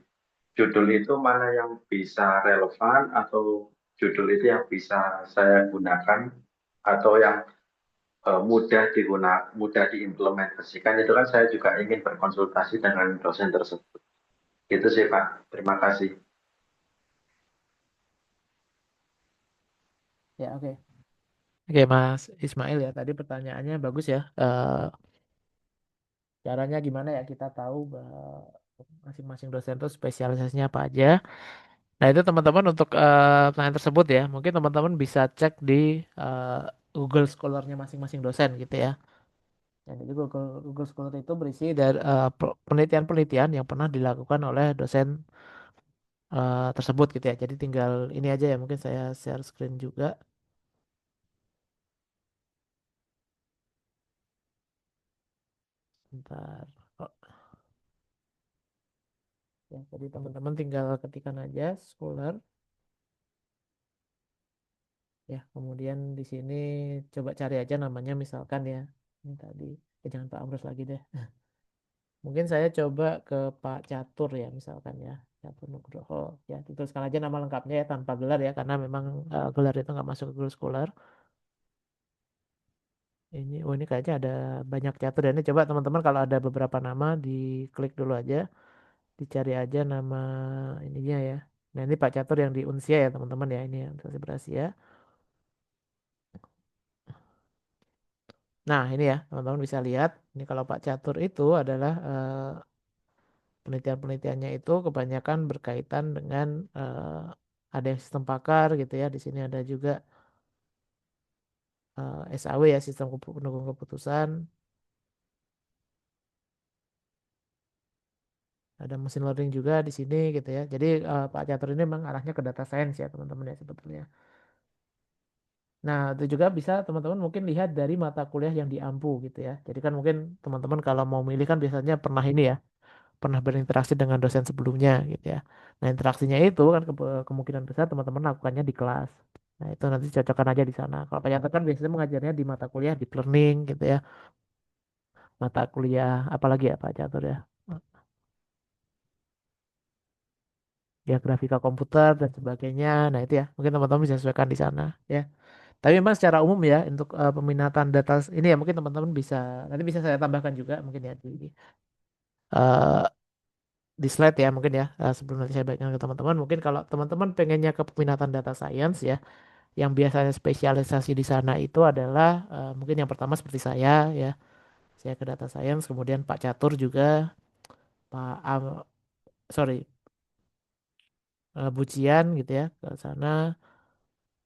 judul itu mana yang bisa relevan atau judul itu yang bisa saya gunakan atau yang mudah diimplementasikan itu kan saya juga ingin berkonsultasi dengan dosen tersebut. Gitu sih Pak. Terima kasih. Ya, oke. Oke, Mas Ismail ya. Tadi pertanyaannya bagus ya. Caranya gimana ya kita tahu bahwa masing-masing dosen itu spesialisasinya apa aja. Nah, itu teman-teman untuk pertanyaan tersebut ya. Mungkin teman-teman bisa cek di eh, Google Scholar-nya masing-masing dosen gitu ya. Ya, jadi Google Scholar itu berisi dari penelitian-penelitian yang pernah dilakukan oleh dosen tersebut gitu ya. Jadi tinggal ini aja ya. Mungkin saya share screen juga. Bentar. Oh, ya, jadi teman-teman tinggal ketikkan aja Scholar. Ya, kemudian di sini coba cari aja namanya misalkan ya. Ini tadi, jangan Pak Amrus lagi deh. Mungkin saya coba ke Pak Catur ya misalkan ya. Catur Nugroho. Ya, dituliskan aja nama lengkapnya ya tanpa gelar ya. Karena memang gelar itu nggak masuk ke Google Scholar. ini kayaknya ada banyak catur ya. Ini coba teman-teman kalau ada beberapa nama diklik dulu aja, dicari aja nama ininya ya. Nah ini Pak Catur yang di Unsia ya teman-teman ya, ini yang selebrasi ya. Nah ini ya teman-teman bisa lihat, ini kalau Pak Catur itu adalah penelitian-penelitiannya itu kebanyakan berkaitan dengan ada yang sistem pakar gitu ya. Di sini ada juga SAW ya, sistem pendukung keputusan. Ada mesin learning juga di sini gitu ya. Jadi Pak Catur ini memang arahnya ke data science ya teman-teman ya sebetulnya. Nah, itu juga bisa teman-teman mungkin lihat dari mata kuliah yang diampu gitu ya. Jadi kan mungkin teman-teman kalau mau milih kan biasanya pernah ini ya, pernah berinteraksi dengan dosen sebelumnya gitu ya. Nah, interaksinya itu kan kemungkinan besar teman-teman lakukannya di kelas. Nah, itu nanti cocokkan aja di sana. Kalau Pak Catur kan biasanya mengajarnya di mata kuliah deep learning gitu ya. Mata kuliah apalagi ya Pak Catur ya. Ya grafika komputer dan sebagainya. Nah, itu ya, mungkin teman-teman bisa sesuaikan di sana ya. Tapi memang secara umum ya untuk peminatan data ini ya mungkin teman-teman bisa nanti bisa saya tambahkan juga mungkin ya eh, di slide ya mungkin ya sebelum nanti saya bagikan ke teman-teman mungkin kalau teman-teman pengennya ke peminatan data science ya yang biasanya spesialisasi di sana itu adalah mungkin yang pertama seperti saya ke data science kemudian Pak Catur juga Pak sorry Bucian gitu ya ke sana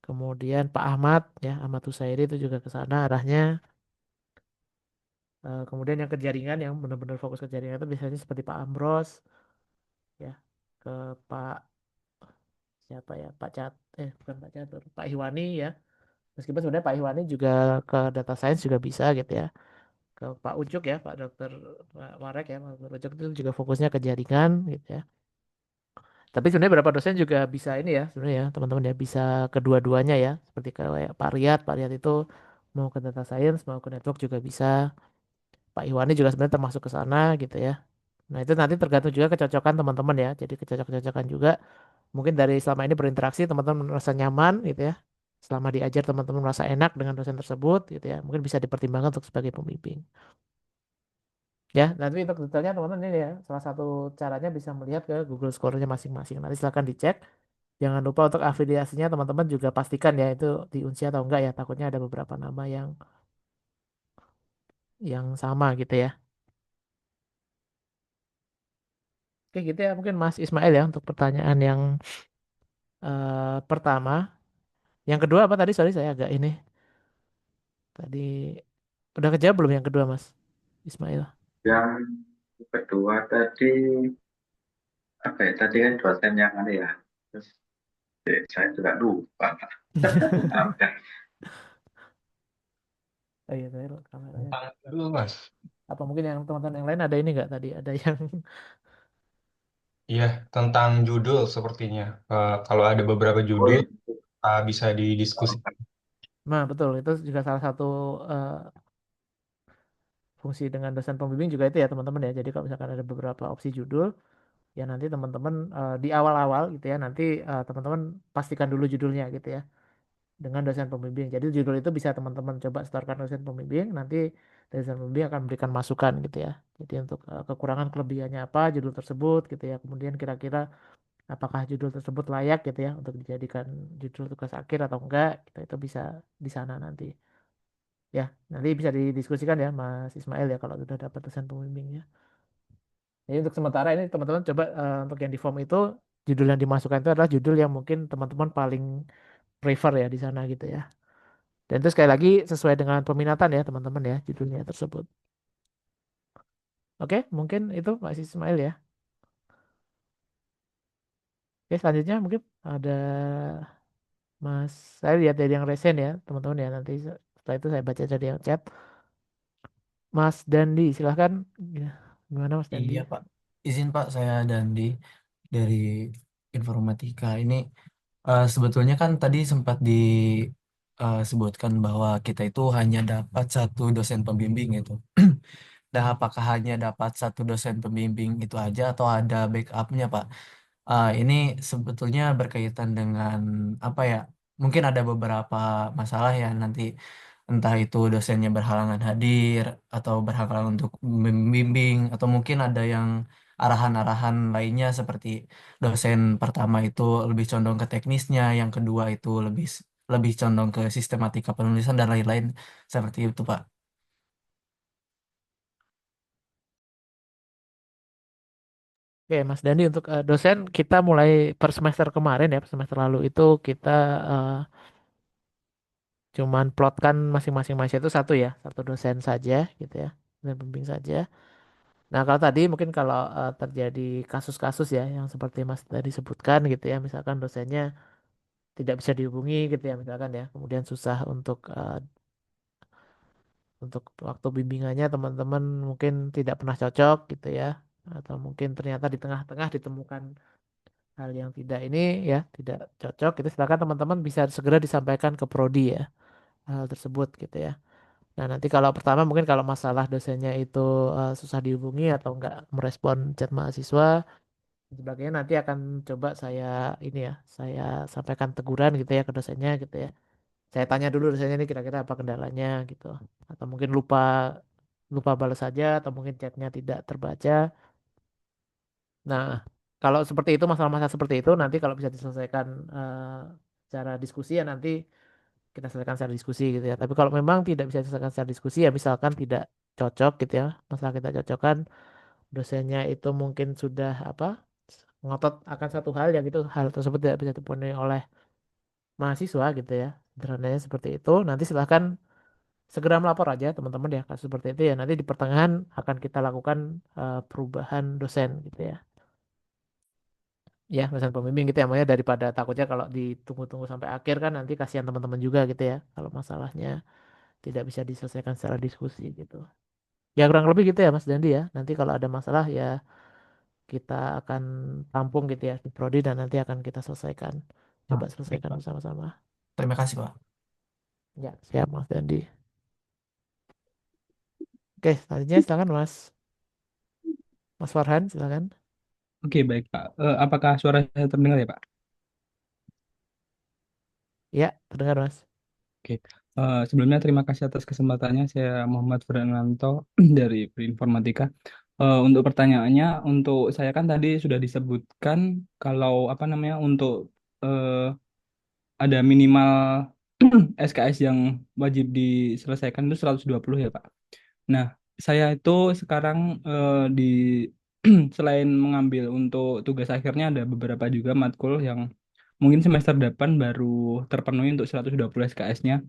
kemudian Pak Ahmad ya Ahmad Husairi itu juga ke sana arahnya. Kemudian yang ke jaringan yang benar-benar fokus ke jaringan itu biasanya seperti Pak Amros ya ke Pak siapa ya Pak bukan Pak Catur Pak Iwani ya meskipun sebenarnya Pak Iwani juga ke data science juga bisa gitu ya ke Pak Ucuk ya Pak Dokter Marek ya Pak Dr. Ucuk itu juga fokusnya ke jaringan gitu ya tapi sebenarnya beberapa dosen juga bisa ini ya sebenarnya ya teman-teman ya bisa kedua-duanya ya seperti kayak Pak Riyad itu mau ke data science mau ke network juga bisa Pak Iwani juga sebenarnya termasuk ke sana gitu ya. Nah, itu nanti tergantung juga kecocokan teman-teman ya. Jadi kecocok-cocokan juga mungkin dari selama ini berinteraksi teman-teman merasa nyaman gitu ya. Selama diajar teman-teman merasa enak dengan dosen tersebut gitu ya. Mungkin bisa dipertimbangkan untuk sebagai pembimbing. Ya, nanti untuk detailnya teman-teman ini ya. Salah satu caranya bisa melihat ke Google Score-nya masing-masing. Nanti silahkan dicek. Jangan lupa untuk afiliasinya teman-teman juga pastikan ya itu diunci atau enggak ya. Takutnya ada beberapa nama yang sama gitu ya. Oke gitu ya mungkin Mas Ismail ya untuk pertanyaan yang pertama. Yang kedua apa tadi? Sorry saya agak ini. Tadi udah kejawab belum yang kedua Mas Ismail? Yang kedua tadi apa ya? Tadi kan dosen yang mana ya? Terus saya juga lupa. Apa? Oh iya tadi kameranya. Tentang dulu mas. Apa mungkin yang teman-teman yang lain ada ini nggak tadi? Ada yang Iya, tentang judul sepertinya. Kalau ada beberapa Oh judul iya. bisa didiskusikan. Nah betul itu juga salah satu eh, fungsi dengan dosen pembimbing juga itu ya teman-teman ya. Jadi kalau misalkan ada beberapa opsi judul ya nanti teman-teman di awal-awal gitu ya nanti teman-teman pastikan dulu judulnya gitu ya dengan dosen pembimbing. Jadi judul itu bisa teman-teman coba setorkan dosen pembimbing, nanti dosen pembimbing akan memberikan masukan gitu ya. Jadi untuk kekurangan kelebihannya apa judul tersebut gitu ya. Kemudian kira-kira apakah judul tersebut layak gitu ya untuk dijadikan judul tugas akhir atau enggak, gitu. Itu bisa di sana nanti. Ya, nanti bisa didiskusikan ya Mas Ismail ya kalau sudah dapat dosen pembimbingnya. Jadi untuk sementara ini teman-teman coba untuk yang di form itu judul yang dimasukkan itu adalah judul yang mungkin teman-teman paling prefer ya di sana gitu ya. Dan itu sekali lagi sesuai dengan peminatan ya teman-teman ya judulnya tersebut. Oke, mungkin itu Mas Ismail ya. Oke, selanjutnya mungkin ada Mas, saya lihat dari yang resen ya teman-teman ya. Nanti setelah itu saya baca dari yang chat. Mas Dandi, silahkan. Ya, gimana Mas Dandi? Iya Pak, izin Pak saya Dandi dari informatika. Ini sebetulnya kan tadi sempat disebutkan bahwa kita itu hanya dapat satu dosen pembimbing itu. Nah, apakah hanya dapat satu dosen pembimbing itu aja atau ada backupnya Pak? Ini sebetulnya berkaitan dengan apa ya? Mungkin ada beberapa masalah ya nanti entah itu dosennya berhalangan hadir atau berhalangan untuk membimbing atau mungkin ada yang arahan-arahan lainnya seperti dosen pertama itu lebih condong ke teknisnya, yang kedua itu lebih condong ke sistematika penulisan dan lain-lain seperti itu, Pak. Oke, Mas Dandi untuk dosen kita mulai per semester kemarin ya, per semester lalu itu kita eh, cuman plotkan masing-masing mahasiswa itu satu ya, satu dosen saja gitu ya, dosen pembimbing saja. Nah, kalau tadi mungkin kalau terjadi kasus-kasus ya yang seperti Mas tadi sebutkan gitu ya, misalkan dosennya tidak bisa dihubungi gitu ya misalkan ya, kemudian susah untuk waktu bimbingannya teman-teman mungkin tidak pernah cocok gitu ya, atau mungkin ternyata di tengah-tengah ditemukan hal yang tidak ini ya, tidak cocok, itu silakan teman-teman bisa segera disampaikan ke prodi ya hal tersebut gitu ya. Nah, nanti kalau pertama mungkin kalau masalah dosennya itu susah dihubungi atau enggak merespon chat mahasiswa dan sebagainya, nanti akan coba saya ini ya, saya sampaikan teguran gitu ya ke dosennya gitu ya. Saya tanya dulu dosennya ini kira-kira apa kendalanya gitu. Atau mungkin lupa lupa balas saja atau mungkin chatnya tidak terbaca. Nah, kalau seperti itu masalah-masalah seperti itu nanti kalau bisa diselesaikan secara diskusi ya nanti kita selesaikan secara diskusi gitu ya. Tapi kalau memang tidak bisa diselesaikan secara diskusi ya misalkan tidak cocok gitu ya, masalah kita cocokkan dosennya itu mungkin sudah apa ngotot akan satu hal yang itu hal tersebut tidak bisa dipenuhi oleh mahasiswa gitu ya. Sederhananya seperti itu. Nanti silahkan segera melapor aja teman-teman ya kasus seperti itu ya. Nanti di pertengahan akan kita lakukan perubahan dosen gitu ya. Ya, dosen pembimbing gitu ya. Makanya daripada takutnya kalau ditunggu-tunggu sampai akhir kan nanti kasihan teman-teman juga gitu ya. Kalau masalahnya tidak bisa diselesaikan secara diskusi gitu. Ya kurang lebih gitu ya Mas Dandi ya. Nanti kalau ada masalah ya kita akan tampung gitu ya di prodi dan nanti akan kita selesaikan. Nah, Coba baik, selesaikan Pak. bersama-sama. Terima kasih, Pak. Ya, siap Mas Dandi. Oke, selanjutnya silakan Mas Farhan silakan. Oke, baik Pak. Apakah suara saya terdengar ya Pak? Ya, terdengar Mas. Oke. Sebelumnya terima kasih atas kesempatannya. Saya Muhammad Fernanto dari Berinformatika. Untuk pertanyaannya, untuk saya kan tadi sudah disebutkan kalau apa namanya untuk eh, ada minimal SKS yang wajib diselesaikan itu 120 ya Pak. Nah, saya itu sekarang di selain mengambil untuk tugas akhirnya ada beberapa juga matkul yang mungkin semester depan baru terpenuhi untuk 120 SKS-nya.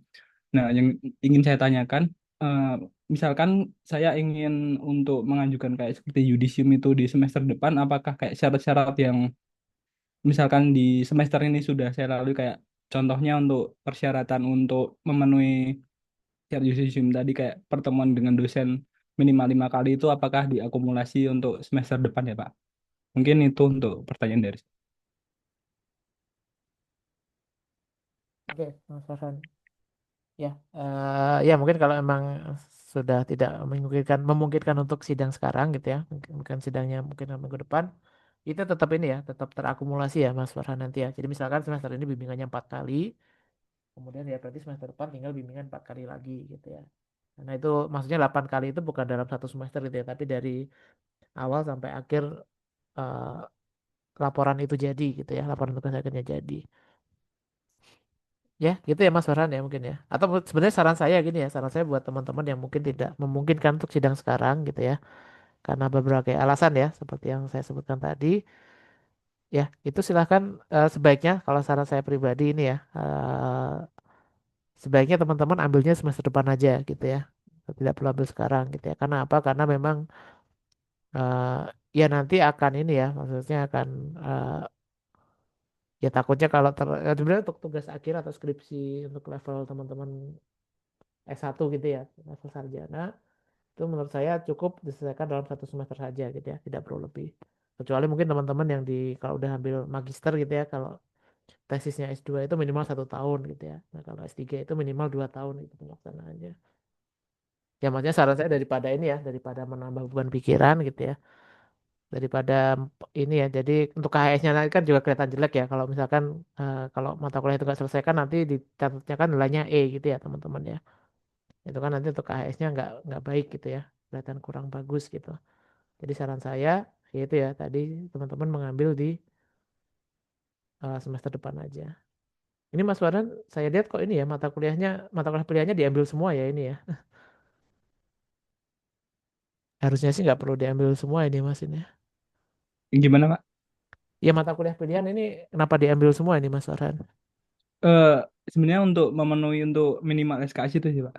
Nah, yang ingin saya tanyakan, eh, misalkan saya ingin untuk mengajukan kayak seperti yudisium itu di semester depan, apakah kayak syarat-syarat yang misalkan di semester ini sudah saya lalui kayak contohnya untuk persyaratan untuk memenuhi syarat yudisium tadi kayak pertemuan dengan dosen minimal 5 kali itu apakah diakumulasi untuk semester depan ya Pak? Mungkin itu untuk pertanyaan dari saya. Oke, Mas Farhan. Ya, ya mungkin kalau emang sudah tidak memungkinkan untuk sidang sekarang gitu ya, mungkin sidangnya mungkin minggu depan, itu tetap ini ya, tetap terakumulasi ya Mas Farhan nanti ya. Jadi misalkan semester ini bimbingannya 4 kali, kemudian ya berarti semester depan tinggal bimbingan 4 kali lagi gitu ya. Karena itu maksudnya 8 kali itu bukan dalam satu semester gitu ya, tapi dari awal sampai akhir eh, laporan itu jadi gitu ya, laporan tugas akhirnya jadi. Ya, gitu ya Mas Farhan ya mungkin ya. Atau sebenarnya saran saya gini ya, saran saya buat teman-teman yang mungkin tidak memungkinkan untuk sidang sekarang gitu ya. Karena berbagai alasan ya, seperti yang saya sebutkan tadi. Ya, itu silahkan sebaiknya kalau saran saya pribadi ini ya, sebaiknya teman-teman ambilnya semester depan aja gitu ya. Tidak perlu ambil sekarang gitu ya. Karena apa? Karena memang eh, ya nanti akan ini ya, maksudnya akan ya takutnya kalau sebenarnya untuk tugas akhir atau skripsi untuk level teman-teman S1 gitu ya, level sarjana itu menurut saya cukup diselesaikan dalam satu semester saja gitu ya, tidak perlu lebih. Kecuali mungkin teman-teman yang kalau udah ambil magister gitu ya, kalau tesisnya S2 itu minimal 1 tahun gitu ya. Nah kalau S3 itu minimal 2 tahun itu pelaksanaannya. Ya maksudnya saran saya daripada ini ya, daripada menambah beban pikiran gitu ya, daripada ini ya. Jadi untuk KHS-nya nanti kan juga kelihatan jelek ya. Kalau misalkan kalau mata kuliah itu nggak selesai kan nanti dicatatnya kan nilainya E gitu ya teman-teman ya. Itu kan nanti untuk KHS-nya nggak baik gitu ya, kelihatan kurang bagus gitu. Jadi saran saya yaitu ya tadi teman-teman mengambil di semester depan aja. Ini Mas Farhan, saya lihat kok ini ya mata kuliah pilihannya diambil semua ya ini ya. Harusnya sih nggak perlu diambil semua ini Mas ini. Gimana, Pak? Ya mata kuliah pilihan ini kenapa diambil semua ini Mas Farhan? Eh, Sebenarnya untuk memenuhi untuk minimal SKS itu sih, Pak.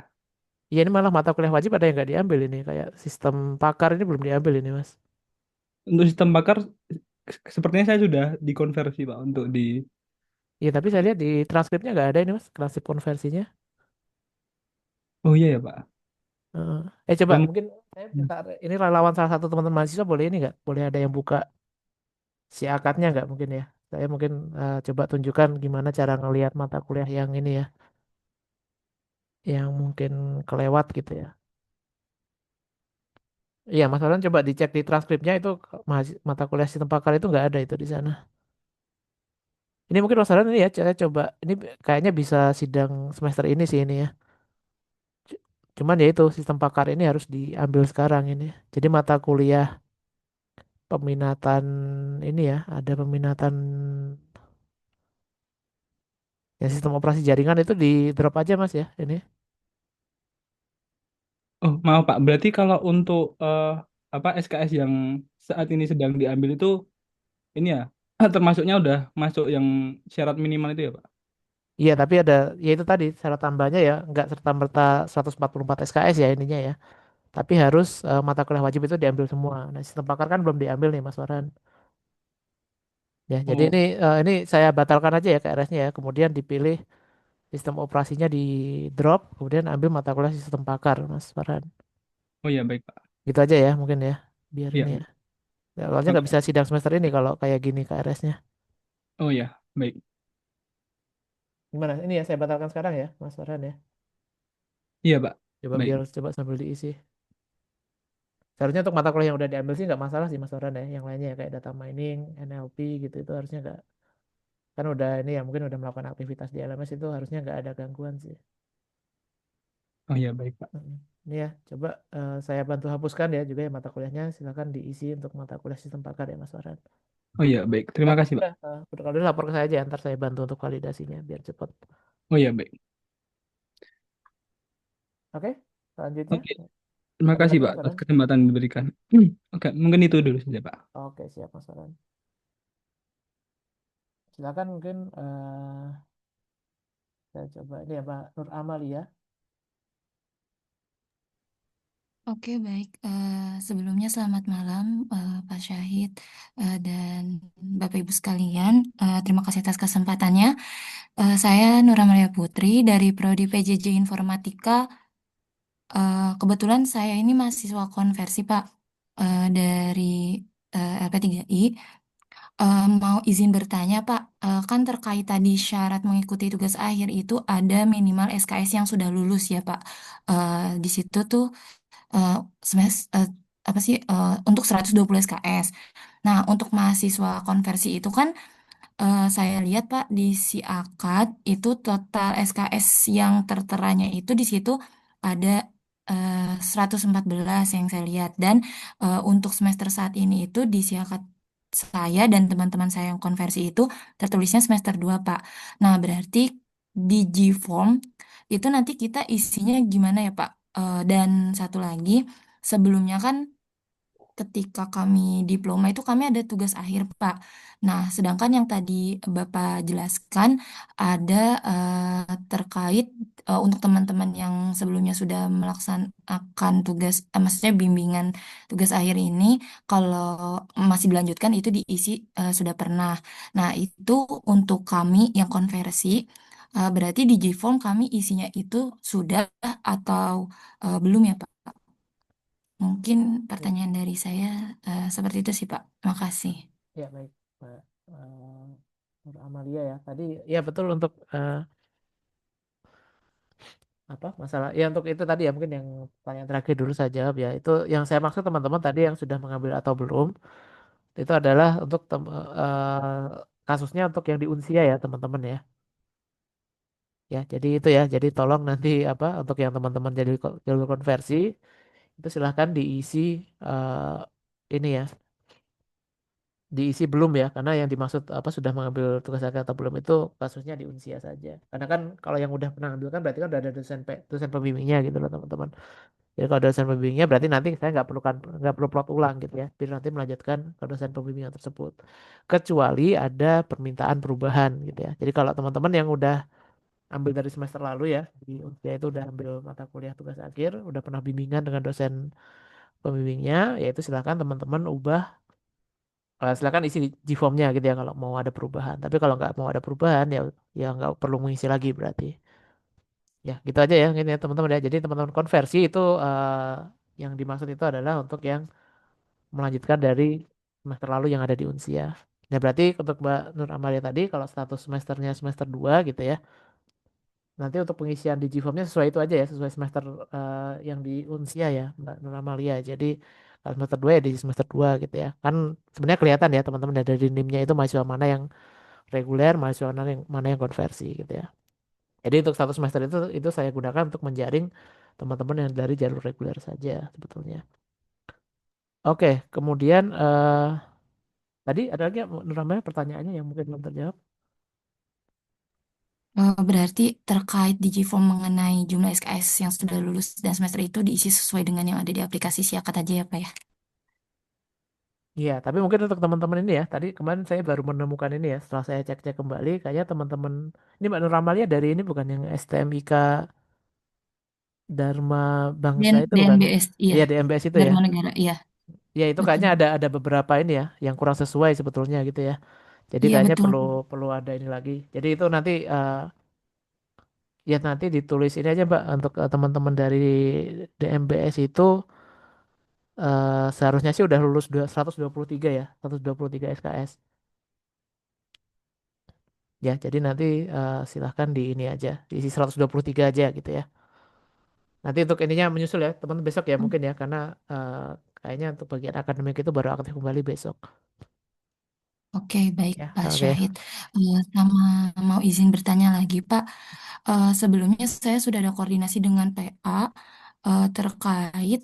Ya ini malah mata kuliah wajib ada yang nggak diambil ini kayak sistem pakar ini belum diambil ini Mas. Untuk sistem bakar, sepertinya saya sudah dikonversi, Pak, untuk di... Ya tapi saya lihat di transkripnya nggak ada ini Mas, transkrip konversinya. Oh iya ya, Pak. Heeh. Coba Em, mungkin saya minta ini relawan salah satu teman-teman mahasiswa boleh ini nggak? Boleh ada yang buka si akadnya nggak mungkin ya? Saya mungkin coba tunjukkan gimana cara ngelihat mata kuliah yang ini ya, yang mungkin kelewat gitu ya. Iya, Mas Farhan coba dicek di transkripnya itu mata kuliah sistem pakar itu nggak ada itu di sana. Ini mungkin Mas Farhan ini ya, saya coba ini kayaknya bisa sidang semester ini sih ini ya. Cuman ya itu sistem pakar ini harus diambil sekarang ini. Jadi mata kuliah peminatan ini ya, ada peminatan ya sistem operasi jaringan itu di drop aja Mas ya ini. Oh, maaf, Pak. Berarti kalau untuk apa SKS yang saat ini sedang diambil itu ini ya, termasuknya udah masuk yang syarat minimal itu ya, Pak? Iya, tapi ada ya itu tadi syarat tambahnya ya nggak serta-merta 144 SKS ya ininya ya. Tapi harus mata kuliah wajib itu diambil semua. Nah, sistem pakar kan belum diambil nih Mas Farhan. Ya, jadi Oh, ini saya batalkan aja ya KRS-nya ya. Kemudian dipilih sistem operasinya di drop, kemudian ambil mata kuliah sistem pakar Mas Farhan. oh iya baik, Pak. Gitu aja ya mungkin ya. Biar Iya, ini ya. baik. Ya, soalnya nggak Oke. bisa sidang semester ini kalau kayak gini KRS-nya. Oh iya, baik. Gimana? Ini ya saya batalkan sekarang ya Mas Farhan ya. Iya, Pak. Coba Baik. biar coba sambil diisi. Seharusnya untuk mata kuliah yang udah diambil sih nggak masalah sih Mas Farhan ya. Yang lainnya ya kayak data mining, NLP gitu itu harusnya nggak kan udah ini ya mungkin udah melakukan aktivitas di LMS itu harusnya nggak ada gangguan sih. Oh iya, baik, Pak. Mm. Ini ya coba saya bantu hapuskan ya juga ya mata kuliahnya silakan diisi untuk mata kuliah sistem pakar ya Mas Farhan. Oh iya, baik. Ya, Terima kasih, Pak. udah, kalau udah lapor ke saya aja ntar saya bantu untuk validasinya biar cepat. Oh iya, baik. Oke, selanjutnya Oke, terima ada kasih, lagi Pak, Mas atas Farhan? kesempatan yang diberikan. Oke, mungkin itu dulu saja, Pak. Oke siap Mas Farhan. Silakan mungkin saya coba ini ya Pak Nur Amalia. Oke, baik. Sebelumnya selamat malam, Pak Syahid dan Bapak Ibu sekalian. Terima kasih atas kesempatannya. Saya Nura Maria Putri dari Prodi PJJ Informatika. Kebetulan saya ini mahasiswa konversi, Pak, dari LP3I. Mau izin bertanya, Pak, kan terkait tadi syarat mengikuti tugas akhir itu ada minimal SKS yang sudah lulus ya, Pak. Di situ tuh eh, apa sih untuk 120 SKS. Nah, untuk mahasiswa konversi itu kan saya lihat Pak di si akad itu total SKS yang terteranya itu di situ ada 114 yang saya lihat dan untuk semester saat ini itu di si akad saya dan teman-teman saya yang konversi itu tertulisnya semester 2 Pak. Nah, berarti di G-form itu nanti kita isinya gimana ya Pak? Dan satu lagi, sebelumnya kan ketika kami diploma itu kami ada tugas akhir, Pak. Nah, sedangkan yang tadi Bapak jelaskan ada terkait untuk teman-teman yang sebelumnya sudah melaksanakan tugas, maksudnya bimbingan tugas akhir ini, kalau masih dilanjutkan itu diisi sudah pernah. Nah, itu untuk kami yang konversi, berarti di J-Form kami isinya itu sudah atau belum ya, Pak? Mungkin Ya, pertanyaan dari saya seperti itu sih, Pak. Makasih. ya baik Pak Nur Amalia ya. Tadi ya betul untuk apa masalah ya untuk itu tadi ya mungkin yang pertanyaan terakhir dulu saya jawab ya. Itu yang saya maksud teman-teman tadi yang sudah mengambil atau belum itu adalah untuk kasusnya untuk yang di Unsia ya teman-teman ya. Ya, jadi itu ya. Jadi tolong nanti apa untuk yang teman-teman jadi jalur konversi itu silahkan diisi ini ya, diisi belum ya, karena yang dimaksud apa sudah mengambil tugas akhir atau belum itu kasusnya di Unsia saja. Karena kan kalau yang udah pernah ambil kan berarti kan udah ada dosen pembimbingnya gitu loh teman-teman. Jadi kalau dosen pembimbingnya berarti nanti saya nggak perlu plot ulang gitu ya, biar nanti melanjutkan ke dosen pembimbing tersebut. Kecuali ada permintaan perubahan gitu ya. Jadi kalau teman-teman yang udah ambil dari semester lalu ya, di Unsia itu udah ambil mata kuliah tugas akhir, udah pernah bimbingan dengan dosen pembimbingnya, yaitu silakan teman-teman silakan isi di G-formnya gitu ya kalau mau ada perubahan. Tapi kalau nggak mau ada perubahan ya ya nggak perlu mengisi lagi berarti. Ya gitu aja ya ini ya teman-teman ya. Jadi teman-teman konversi itu yang dimaksud itu adalah untuk yang melanjutkan dari semester lalu yang ada di Unsia. Nah berarti untuk Mbak Nur Amalia tadi kalau status semesternya semester 2 gitu ya. Nanti untuk pengisian di G-formnya sesuai itu aja ya, sesuai semester yang di Unsia ya, Mbak Nur Amalia. Jadi kalau semester 2 ya di semester 2 gitu ya. Kan sebenarnya kelihatan ya teman-teman ya, dari NIM-nya itu mahasiswa mana yang reguler, mahasiswa mana yang konversi gitu ya. Jadi untuk satu semester itu saya gunakan untuk menjaring teman-teman yang dari jalur reguler saja sebetulnya. Oke, kemudian tadi ada lagi Nur Amalia pertanyaannya yang mungkin belum terjawab. Berarti terkait Digiform mengenai jumlah SKS yang sudah lulus dan semester itu diisi sesuai dengan yang ada di aplikasi Siakat aja ya Pak ya? Iya, tapi mungkin untuk teman-teman ini ya, tadi kemarin saya baru menemukan ini ya, setelah saya cek-cek kembali, kayaknya teman-teman, ini Mbak Nur Amalia dari ini bukan yang STMIK Dharma Bangsa itu bukan? DNBS, iya. Iya, DMBS itu ya. Dharma Negara, iya. Ya itu Betul. kayaknya ada beberapa ini ya, yang kurang sesuai sebetulnya gitu ya. Jadi Iya, kayaknya betul. perlu perlu ada ini lagi. Jadi itu nanti ya nanti ditulis ini aja Mbak untuk teman-teman dari DMBS itu seharusnya sih udah lulus 123 ya, 123 SKS. Ya, jadi nanti silahkan di ini aja, diisi 123 aja gitu ya. Nanti untuk ininya menyusul ya, teman besok ya mungkin ya, karena eh, kayaknya untuk bagian akademik itu baru aktif kembali besok. Oke, baik Ya, Pak oke. Syahid. Sama mau izin bertanya lagi Pak. Sebelumnya saya sudah ada koordinasi dengan PA terkait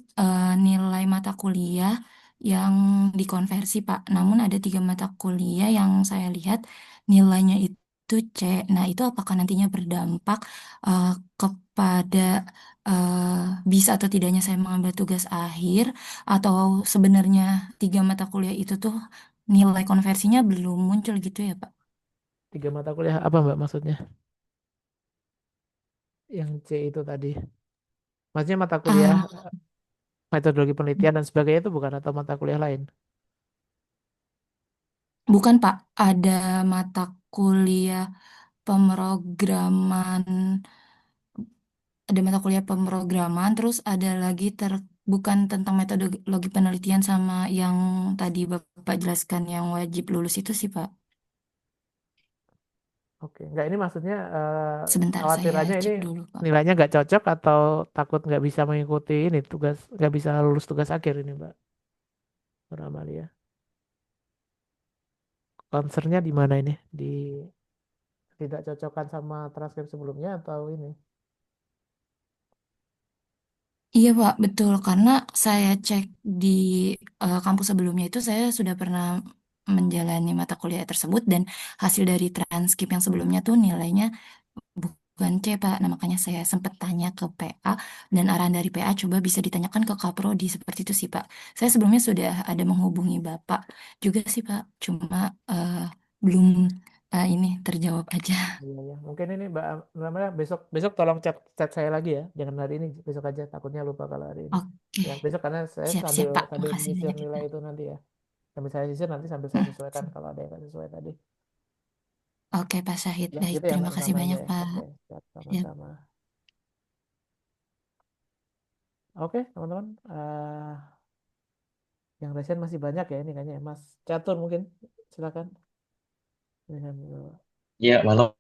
nilai mata kuliah yang dikonversi Pak. Namun ada 3 mata kuliah yang saya lihat nilainya itu C. Nah, itu apakah nantinya berdampak kepada bisa atau tidaknya saya mengambil tugas akhir, atau sebenarnya 3 mata kuliah itu tuh nilai konversinya belum muncul gitu ya Pak? 3 mata kuliah apa Mbak maksudnya? Yang C itu tadi. Maksudnya mata kuliah Ah, metodologi penelitian dan sebagainya itu bukan atau mata kuliah lain? bukan Pak, ada mata kuliah pemrograman, terus ada lagi bukan tentang metodologi penelitian sama yang tadi Bapak jelaskan yang wajib lulus itu sih Pak. Oke, enggak ini maksudnya Sebentar saya khawatirannya ini cek dulu Pak. nilainya nggak cocok atau takut nggak bisa mengikuti ini tugas, nggak bisa lulus tugas akhir ini Mbak Nur Amalia. Concernnya di mana ini? Di tidak cocokkan sama transkrip sebelumnya atau ini? Iya Pak, betul. Karena saya cek di kampus sebelumnya itu saya sudah pernah menjalani mata kuliah tersebut dan hasil dari transkrip yang sebelumnya tuh nilainya bukan C Pak. Nah makanya saya sempat tanya ke PA dan arahan dari PA coba bisa ditanyakan ke Kaprodi seperti itu sih Pak. Saya sebelumnya sudah ada menghubungi Bapak juga sih Pak, cuma belum ini terjawab aja. Iya ya, mungkin ini Mbak Amel besok besok tolong chat chat saya lagi ya. Jangan hari ini, besok aja. Takutnya lupa kalau hari ini. Oke, Ya besok karena saya sambil siap-siap Pak. sambil Makasih menyisir banyak ya nilai Pak. itu nanti ya. Sambil saya sisir nanti sambil saya Hmm. sesuaikan kalau ada yang nggak sesuai tadi. Oke Pak Syahid, Ya baik. gitu ya Terima Mbak kasih Amalia banyak ya. Pak. Oke, siap Ya. sama-sama. Oke teman-teman, yang resen masih banyak ya ini kayaknya ya. Mas Catur mungkin silakan. Ya, malam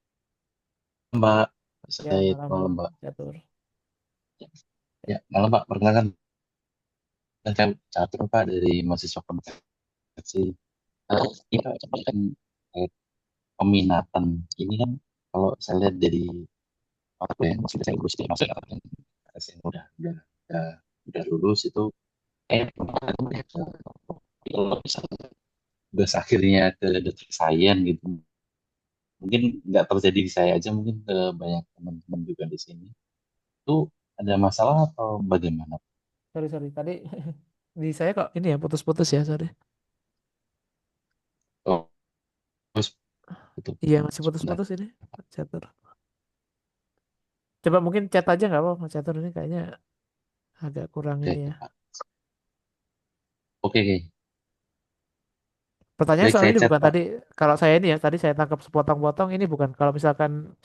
Mbak. Ya Said, malam malam Mbak. Catur. Ya, malam Pak. Perkenalkan, saya Catur Pak dari mahasiswa komunikasi. Ini Pak, kan terkait peminatan. Ini kan kalau saya lihat dari apa yang sudah saya lulus di masa yang saya udah, udah lulus itu kalau misalnya tugas akhirnya ke data science gitu mungkin nggak terjadi di saya aja mungkin ke banyak teman-teman juga di sini itu ada masalah atau bagaimana? Sorry, sorry. Tadi di saya kok ini ya putus-putus ya, sorry. Oh, terus itu Iya, masih sebentar. putus-putus ini, Pak Catur. Coba mungkin chat aja nggak apa, Pak Catur, ini kayaknya agak kurang ini Oke, ya. Pak. Oke. Pertanyaan Baik, soal saya ini chat, bukan Pak. tadi, kalau saya ini ya, tadi saya tangkap sepotong-potong, ini bukan kalau misalkan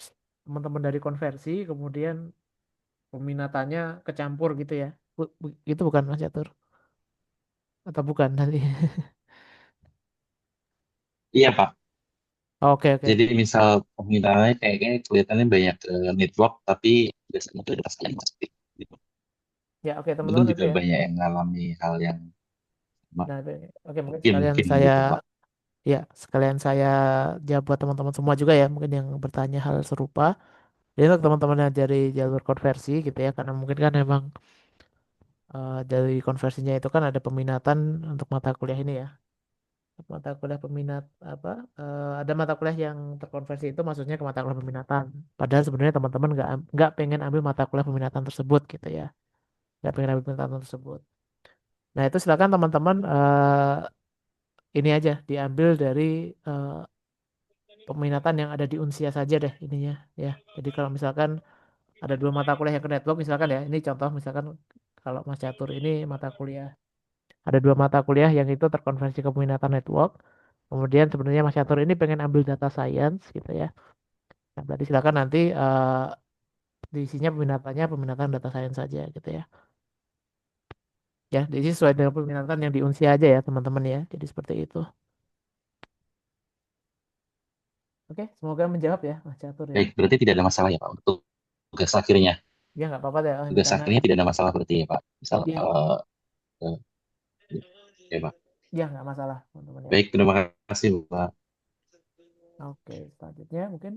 teman-teman dari konversi, kemudian peminatannya kecampur gitu ya. Itu bukan Mas Catur? Atau bukan tadi? Iya, Pak. Oke, oke. Jadi misal permintaannya kayaknya kelihatannya banyak network, tapi biasanya itu ada sekali gitu. Ya, oke Teman-teman teman-teman itu juga ya. banyak yang mengalami hal yang sama. Nah, oke mungkin Mungkin, sekalian mungkin saya gitu, Pak. ya, sekalian saya jawab buat teman-teman semua juga ya, mungkin yang bertanya hal serupa. Jadi untuk teman-teman yang dari jalur konversi gitu ya, karena mungkin kan emang dari konversinya itu kan ada peminatan untuk mata kuliah ini ya. Mata kuliah peminat apa? Ada mata kuliah yang terkonversi itu maksudnya ke mata kuliah peminatan. Padahal sebenarnya teman-teman nggak pengen ambil mata kuliah peminatan tersebut gitu ya, nggak pengen ambil peminatan tersebut. Nah itu silakan teman-teman ini aja diambil dari eh, peminatan yang ada di Unsia saja deh ininya ya. Jadi kalau misalkan ada dua mata kuliah yang ke network misalkan ya, ini contoh misalkan kalau Mas Catur ini mata kuliah, ada dua mata kuliah yang itu terkonversi ke peminatan network. Kemudian sebenarnya Mas Catur ini pengen ambil data science gitu ya. Nah, berarti silakan nanti diisinya peminatannya peminatan data science saja gitu ya. Ya, diisi sesuai dengan peminatan yang di Unsia aja ya teman-teman ya. Jadi seperti itu. Oke, semoga menjawab ya Mas Catur ya. Baik, berarti tidak ada masalah ya, Pak, untuk tugas akhirnya. Ya nggak apa-apa deh, oh, ini Tugas karena akhirnya tidak ada masalah berarti ya, Pak. Misal, ya eh, ya, Pak. ya nggak masalah teman-teman ya. Baik, terima kasih, Pak. Oke, selanjutnya mungkin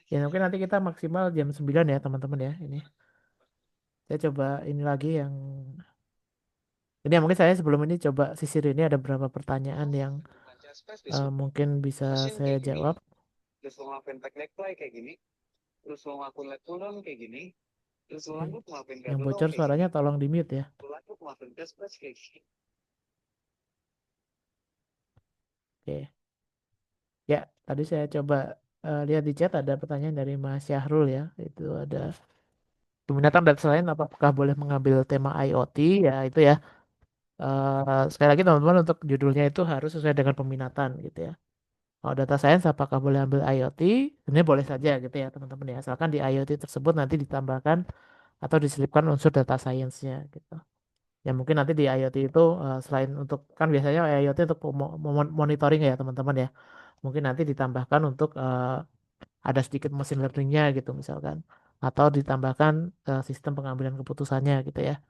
ya mungkin nanti kita maksimal jam 9 ya teman-teman ya ini. Saya coba ini lagi yang ini ya, mungkin saya sebelum ini coba sisir ini ada beberapa pertanyaan yang mungkin bisa saya jawab. Yang bocor suaranya tolong di mute ya. Oke. Ya, tadi saya coba lihat di chat ada pertanyaan dari Mas Syahrul ya. Itu ada peminatan data selain apakah boleh mengambil tema IoT ya itu ya. Sekali lagi teman-teman untuk judulnya itu harus sesuai dengan peminatan gitu ya. Kalau data science apakah boleh ambil IoT? Ini boleh saja gitu ya teman-teman ya. Asalkan di IoT tersebut nanti ditambahkan atau diselipkan unsur data science-nya gitu. Ya mungkin nanti di IoT itu selain untuk kan biasanya IoT untuk monitoring ya teman-teman ya. Mungkin nanti ditambahkan untuk ada sedikit machine learning-nya gitu misalkan. Atau ditambahkan sistem pengambilan keputusannya gitu ya.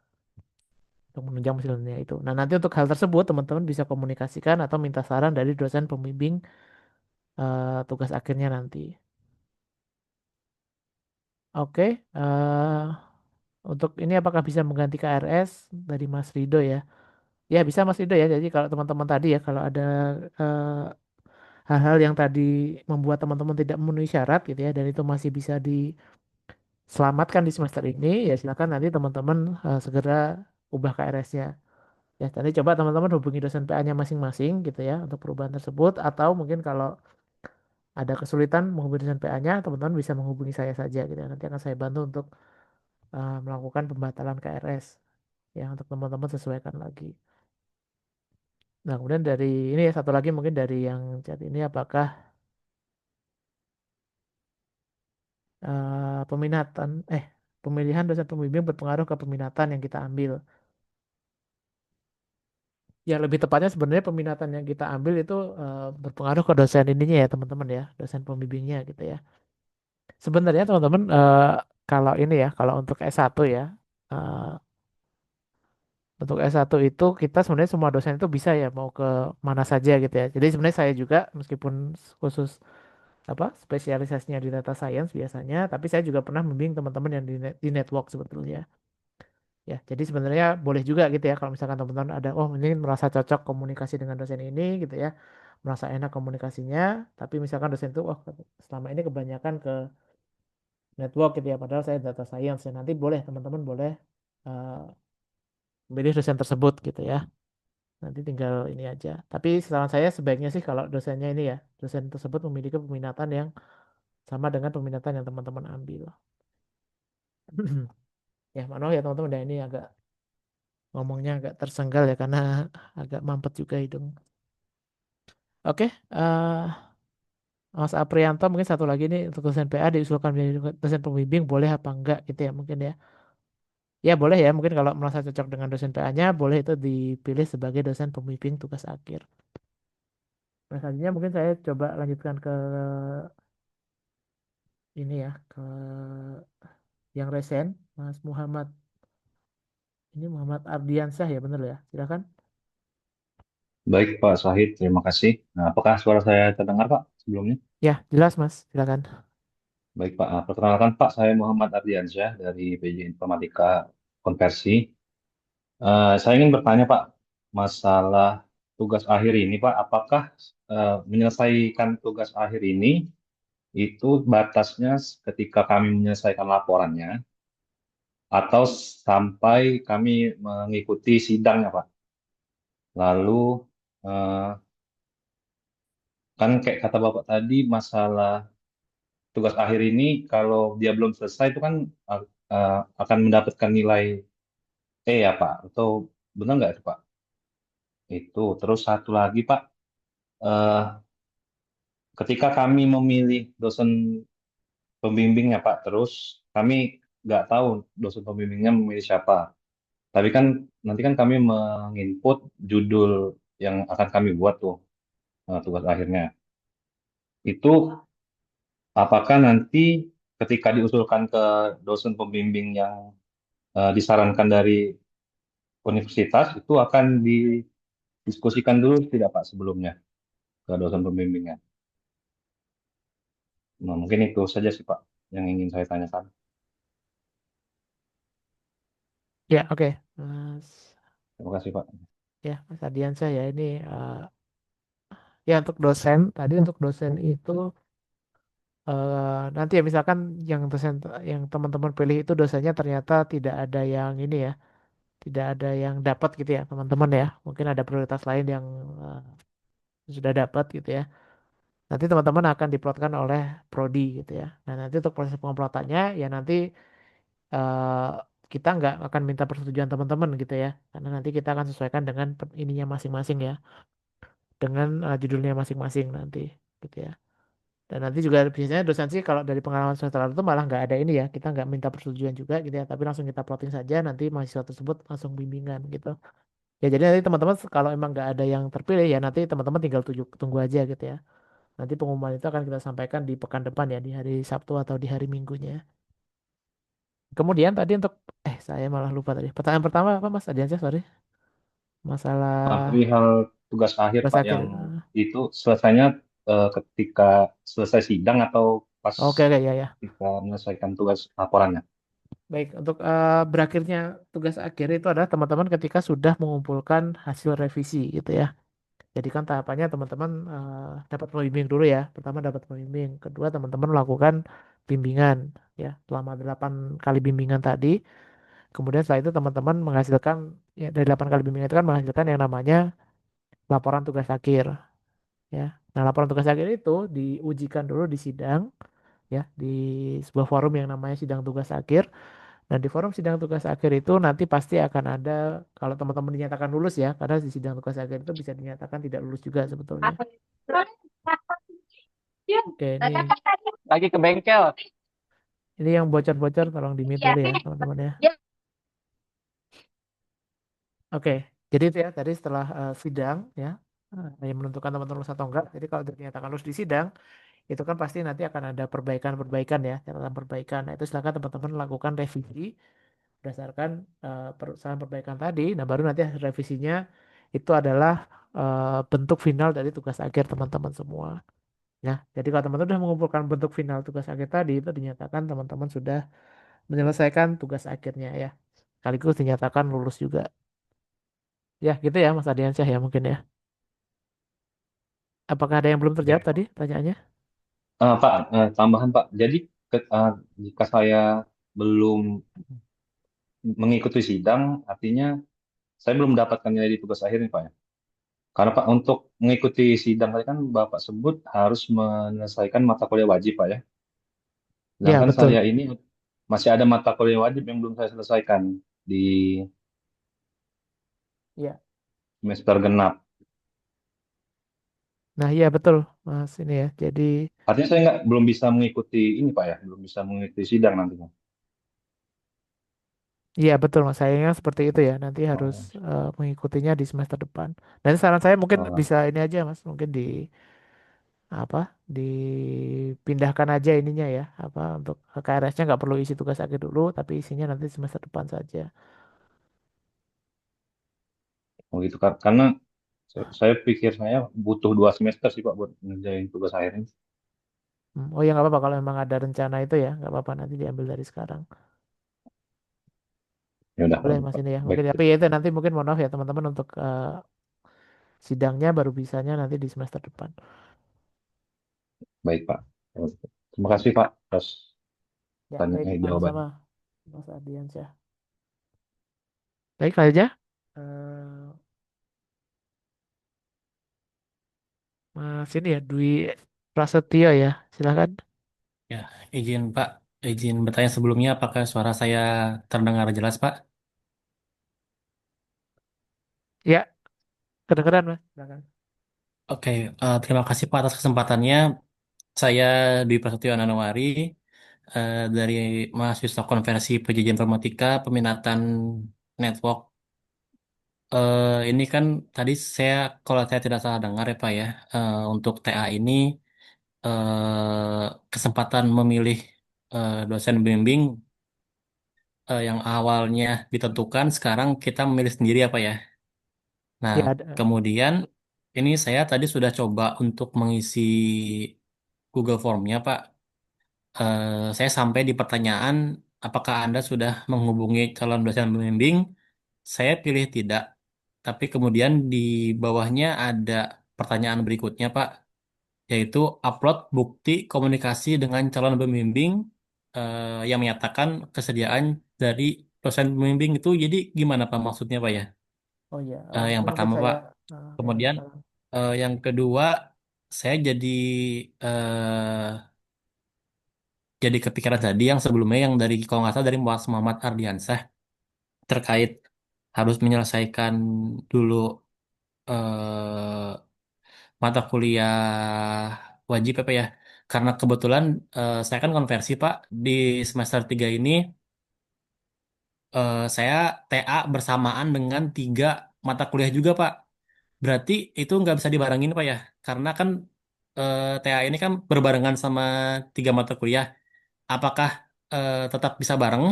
Untuk menunjang machine learning itu. Nah nanti untuk hal tersebut teman-teman bisa komunikasikan atau minta saran dari dosen pembimbing tugas akhirnya nanti. Oke, untuk ini apakah bisa mengganti KRS dari Mas Rido ya? Ya bisa Mas Rido ya. Jadi kalau teman-teman tadi ya, kalau ada eh, hal-hal yang tadi membuat teman-teman tidak memenuhi syarat gitu ya, dan itu masih bisa diselamatkan di semester ini, ya silakan nanti teman-teman segera ubah KRS-nya. Ya, tadi coba teman-teman hubungi dosen PA-nya masing-masing gitu ya untuk perubahan tersebut, atau mungkin kalau ada kesulitan menghubungi dosen PA-nya, teman-teman bisa menghubungi saya saja gitu ya. Nanti akan saya bantu untuk melakukan pembatalan KRS ya untuk teman-teman sesuaikan lagi. Nah, kemudian dari ini ya satu lagi mungkin dari yang chat ini apakah peminatan pemilihan dosen pembimbing berpengaruh ke peminatan yang kita ambil. Ya lebih tepatnya sebenarnya peminatan yang kita ambil itu berpengaruh ke dosen ininya ya teman-teman ya, dosen pembimbingnya gitu ya. Sebenarnya teman-teman kalau ini ya, kalau untuk S1 ya, eh, untuk S1 itu kita sebenarnya semua dosen itu bisa ya mau ke mana saja gitu ya. Jadi sebenarnya saya juga meskipun khusus apa spesialisasinya di data science biasanya, tapi saya juga pernah membimbing teman-teman yang di network sebetulnya. Ya, jadi sebenarnya boleh juga gitu ya kalau misalkan teman-teman ada oh ini merasa cocok komunikasi dengan dosen ini gitu ya, merasa enak komunikasinya, tapi misalkan dosen itu oh selama ini kebanyakan ke network gitu ya, padahal saya data science ya, nanti boleh teman-teman boleh eh, memilih dosen tersebut gitu ya. Nanti tinggal ini aja. Tapi saran saya sebaiknya sih kalau dosennya ini ya, dosen tersebut memiliki peminatan yang sama dengan peminatan yang teman-teman ambil. Ya, maaf ya teman-teman, dan ini agak ngomongnya agak tersengal ya karena agak mampet juga hidung. Oke, Mas Aprianto mungkin satu lagi nih untuk dosen PA diusulkan menjadi dosen pembimbing boleh apa enggak gitu ya mungkin ya. Ya boleh ya, mungkin kalau merasa cocok dengan dosen PA-nya boleh itu dipilih sebagai dosen pembimbing tugas akhir. Nah, selanjutnya mungkin saya coba lanjutkan ke ini ya, ke yang resen, Mas Muhammad. Ini Muhammad Ardiansyah ya bener ya, silakan. Baik Pak Syahid, terima kasih. Nah, apakah suara saya terdengar Pak sebelumnya? Ya, jelas Mas, silakan. Baik Pak, perkenalkan Pak, saya Muhammad Ardiansyah dari PJ Informatika Konversi. Saya ingin bertanya Pak, masalah tugas akhir ini Pak, apakah menyelesaikan tugas akhir ini itu batasnya ketika kami menyelesaikan laporannya atau sampai kami mengikuti sidangnya Pak? Lalu eh, kan kayak kata Bapak tadi masalah tugas akhir ini kalau dia belum selesai itu kan akan mendapatkan nilai ya Pak, atau benar nggak itu Pak? Itu terus satu lagi Pak, eh, ketika kami memilih dosen pembimbingnya Pak, terus kami nggak tahu dosen pembimbingnya memilih siapa. Tapi kan nanti kan kami menginput judul yang akan kami buat tuh tugas akhirnya. Itu apakah nanti ketika diusulkan ke dosen pembimbing yang disarankan dari universitas itu akan didiskusikan dulu tidak Pak sebelumnya ke dosen pembimbingnya. Nah, mungkin itu saja sih Pak yang ingin saya tanyakan. Ya, oke. Mas Terima kasih Pak. Mas Ardiansyah ya ini ya untuk dosen tadi untuk dosen itu nanti ya misalkan yang dosen yang teman-teman pilih itu dosennya ternyata tidak ada yang ini ya, tidak ada yang dapat gitu ya teman-teman ya, mungkin ada prioritas lain yang sudah dapat gitu ya. Nanti teman-teman akan diplotkan oleh prodi gitu ya. Nah nanti untuk proses penguploadannya ya nanti eh, kita nggak akan minta persetujuan teman-teman gitu ya, karena nanti kita akan sesuaikan dengan ininya masing-masing ya, dengan judulnya masing-masing nanti gitu ya. Dan nanti juga biasanya dosen sih kalau dari pengalaman semester lalu itu malah nggak ada ini ya, kita nggak minta persetujuan juga gitu ya, tapi langsung kita plotting saja, nanti mahasiswa tersebut langsung bimbingan gitu. Ya jadi nanti teman-teman kalau emang nggak ada yang terpilih ya nanti teman-teman tinggal tunggu aja gitu ya. Nanti pengumuman itu akan kita sampaikan di pekan depan ya, di hari Sabtu atau di hari Minggunya. Kemudian tadi untuk saya malah lupa tadi. Pertanyaan pertama apa Mas Adiansyah, sorry. Masalah Perihal tugas akhir tugas Pak akhir. yang itu selesainya ketika selesai sidang atau pas Oke oke ya ya. kita menyelesaikan tugas laporannya. Baik, untuk berakhirnya tugas akhir itu adalah teman-teman ketika sudah mengumpulkan hasil revisi gitu ya. Jadi kan tahapannya teman-teman dapat pembimbing dulu ya. Pertama dapat pembimbing, kedua teman-teman melakukan bimbingan ya selama 8 kali bimbingan tadi. Kemudian setelah itu teman-teman menghasilkan ya dari 8 kali bimbingan itu kan menghasilkan yang namanya laporan tugas akhir ya. Nah, laporan tugas akhir itu diujikan dulu di sidang ya, di sebuah forum yang namanya sidang tugas akhir. Dan di forum sidang tugas akhir itu nanti pasti akan ada kalau teman-teman dinyatakan lulus ya, karena di sidang tugas akhir itu bisa dinyatakan tidak lulus juga sebetulnya. Oke, Lagi ke bengkel. ini yang bocor-bocor tolong di-mute dulu ya, teman-teman ya. Oke, jadi itu ya tadi setelah sidang ya, yang menentukan teman-teman lulus atau enggak. Jadi kalau dinyatakan lulus di sidang, itu kan pasti nanti akan ada perbaikan-perbaikan ya, catatan perbaikan. Nah, itu silakan teman-teman lakukan revisi berdasarkan saran perbaikan tadi. Nah, baru nanti hasil revisinya itu adalah bentuk final dari tugas akhir teman-teman semua. Nah, jadi kalau teman-teman sudah mengumpulkan bentuk final tugas akhir tadi, itu dinyatakan teman-teman sudah menyelesaikan tugas akhirnya ya. Sekaligus dinyatakan lulus juga. Ya, gitu ya Mas Adiansyah ya mungkin ya. Apakah ada yang belum terjawab Ya. tadi pertanyaannya? Pak, tambahan Pak. Jadi jika saya belum mengikuti sidang, artinya saya belum mendapatkan nilai di tugas akhir nih Pak ya. Karena Pak untuk mengikuti sidang tadi kan Bapak sebut harus menyelesaikan mata kuliah wajib Pak ya. Ya, Sedangkan betul. saya ini masih ada mata kuliah wajib yang belum saya selesaikan di Ya. semester genap. Nah, iya betul Mas ini ya. Jadi, Artinya saya belum bisa mengikuti ini Pak ya, belum bisa mengikuti sidang nantinya. iya betul Mas. Sayangnya seperti itu ya. Nanti harus Oh, mengikutinya di semester depan. Dan saran saya mungkin oh, bisa ini aja Mas, mungkin di apa? Dipindahkan aja ininya ya. Apa untuk KRS-nya nggak perlu isi tugas akhir dulu, tapi isinya nanti semester depan saja. oh gitu Kak. Karena saya pikir saya butuh 2 semester sih Pak buat ngerjain tugas akhir ini. Oh ya nggak apa-apa kalau memang ada rencana itu ya, nggak apa-apa nanti diambil dari sekarang. Ya udah kalau Boleh gitu Mas Pak. ini ya. Baik, Mungkin tapi ya itu nanti mungkin mohon maaf ya teman-teman untuk sidangnya baru bisanya nanti di semester depan. baik Pak. Terima kasih Pak atas Ya, tanya baik jawaban. sama-sama Mas Ardiansyah. Baik Kak aja. Eh, Mas ini ya Dwi Prasetyo ya. Silakan. Ya, izin Pak, izin bertanya sebelumnya apakah suara saya terdengar jelas Pak? Ya, kedengeran Mas. Silakan. Oke, terima kasih Pak atas kesempatannya. Saya Dwi Prasetyo Ananowari dari mahasiswa konversi PJJ Informatika peminatan network. Ini kan tadi saya, kalau saya tidak salah dengar ya Pak ya, untuk TA ini kesempatan memilih dosen bimbing yang awalnya ditentukan, sekarang kita memilih sendiri apa ya? Nah, Ya ada. kemudian ini saya tadi sudah coba untuk mengisi Google Form-nya, Pak. Saya sampai di pertanyaan, apakah Anda sudah menghubungi calon dosen pembimbing? Saya pilih tidak. Tapi kemudian di bawahnya ada pertanyaan berikutnya, Pak, yaitu upload bukti komunikasi dengan calon pembimbing yang menyatakan kesediaan dari dosen pembimbing itu. Jadi gimana Pak maksudnya Pak ya? Oh ya, Yang mungkin pertama saya Pak. ya Kemudian silakan. yang kedua saya eh, jadi kepikiran tadi yang sebelumnya yang dari kalau nggak salah dari Mas Muhammad Ardiansah terkait harus menyelesaikan dulu eh, mata kuliah wajib apa ya? Karena kebetulan saya kan konversi Pak di semester 3 ini saya TA bersamaan dengan 3 mata kuliah juga Pak. Berarti itu nggak bisa dibarengin Pak ya? Karena kan TA ini kan berbarengan sama 3 mata kuliah. Apakah tetap bisa bareng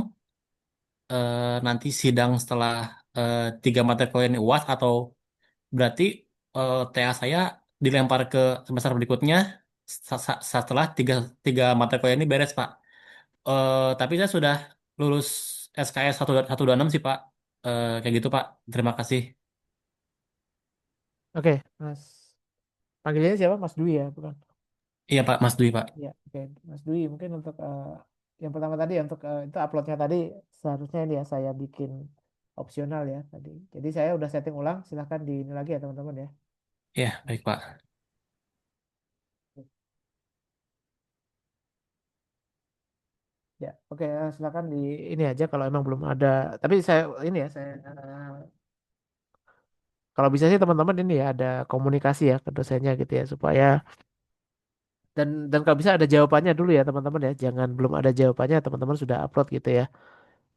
nanti sidang setelah 3 mata kuliah ini UAS atau berarti TA saya dilempar ke semester berikutnya setelah tiga mata kuliah ini beres Pak. Tapi saya sudah lulus SKS 126 sih Pak. Kayak gitu Pak. Terima kasih. Oke, Mas. Panggilannya siapa? Mas Dwi ya, bukan? Iya Pak, Mas Dwi Pak. Ya, oke. Mas Dwi, mungkin untuk yang pertama tadi ya, untuk itu uploadnya tadi seharusnya ini ya saya bikin opsional ya tadi. Jadi saya udah setting ulang, silahkan di ini lagi ya teman-teman ya. Iya, baik Pak. Ya, oke, silakan di ini aja kalau emang belum ada. Tapi saya ini ya, saya kalau bisa sih teman-teman ini ya ada komunikasi ya ke dosennya gitu ya supaya dan kalau bisa ada jawabannya dulu ya teman-teman ya. Jangan belum ada jawabannya teman-teman sudah upload gitu ya.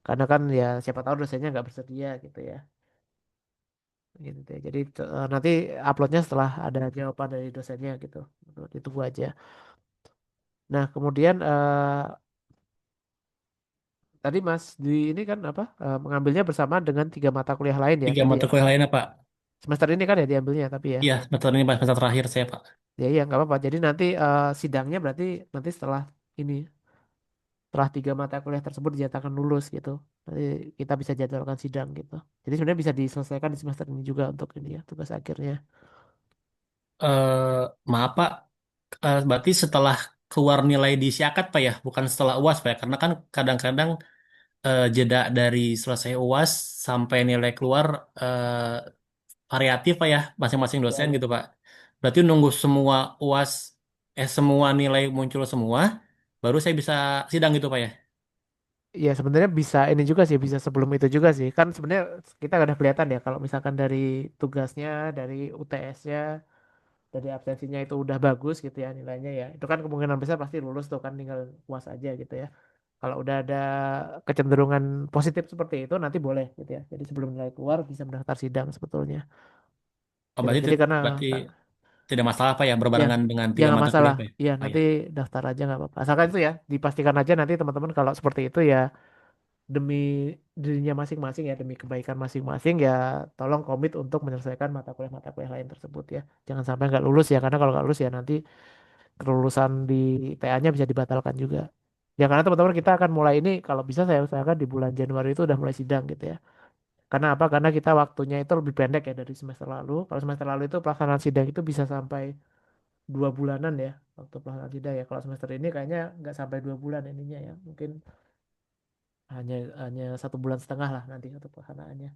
Karena kan ya siapa tahu dosennya nggak bersedia gitu ya. Gitu deh. Jadi nanti uploadnya setelah ada jawaban dari dosennya gitu. Ditunggu aja. Nah, kemudian tadi Mas Dwi ini kan apa mengambilnya bersamaan dengan 3 mata kuliah lain ya Tiga tadi mata ya. kuliah lainnya Pak. Semester ini kan ya diambilnya tapi ya. Iya, semester ini Pak, semester terakhir saya Pak. Ya iya nggak apa-apa. Jadi nanti sidangnya berarti nanti ini setelah 3 mata kuliah tersebut dinyatakan lulus gitu. Nanti kita bisa jadwalkan sidang gitu. Jadi sebenarnya bisa diselesaikan di semester ini juga untuk ini ya tugas akhirnya. Eh, maaf Pak, berarti setelah keluar nilai di Siakat Pak ya, bukan setelah UAS Pak ya, karena kan kadang-kadang jeda dari selesai UAS sampai nilai keluar variatif Pak ya, masing-masing Ya dosen ya. gitu Pak. Berarti nunggu semua UAS, semua nilai muncul semua, baru saya bisa sidang gitu Pak ya. Ya sebenarnya bisa ini juga sih bisa sebelum itu juga sih. Kan sebenarnya kita nggak ada kelihatan ya kalau misalkan dari tugasnya, dari UTS-nya, dari absensinya itu udah bagus gitu ya nilainya ya. Itu kan kemungkinan besar pasti lulus tuh kan tinggal puas aja gitu ya. Kalau udah ada kecenderungan positif seperti itu nanti boleh gitu ya. Jadi sebelum nilai keluar bisa mendaftar sidang sebetulnya. Oh, Gitu. berarti, Jadi karena berarti tidak masalah Pak ya, ya berbarengan dengan ya tiga nggak mata masalah. kuliah Pak ya. Ya Oh ya. nanti daftar aja nggak apa-apa. Asalkan itu ya dipastikan aja nanti teman-teman kalau seperti itu ya demi dirinya masing-masing ya demi kebaikan masing-masing ya tolong komit untuk menyelesaikan mata kuliah lain tersebut ya. Jangan sampai nggak lulus ya karena kalau nggak lulus ya nanti kelulusan di TA-nya bisa dibatalkan juga. Ya karena teman-teman kita akan mulai ini kalau bisa saya usahakan di bulan Januari itu udah mulai sidang gitu ya. Karena apa? Karena kita waktunya itu lebih pendek ya dari semester lalu. Kalau semester lalu itu pelaksanaan sidang itu bisa sampai 2 bulanan ya waktu pelaksanaan sidang ya. Kalau semester ini kayaknya nggak sampai 2 bulan ininya ya. Mungkin hanya hanya 1,5 bulan lah nanti untuk pelaksanaannya.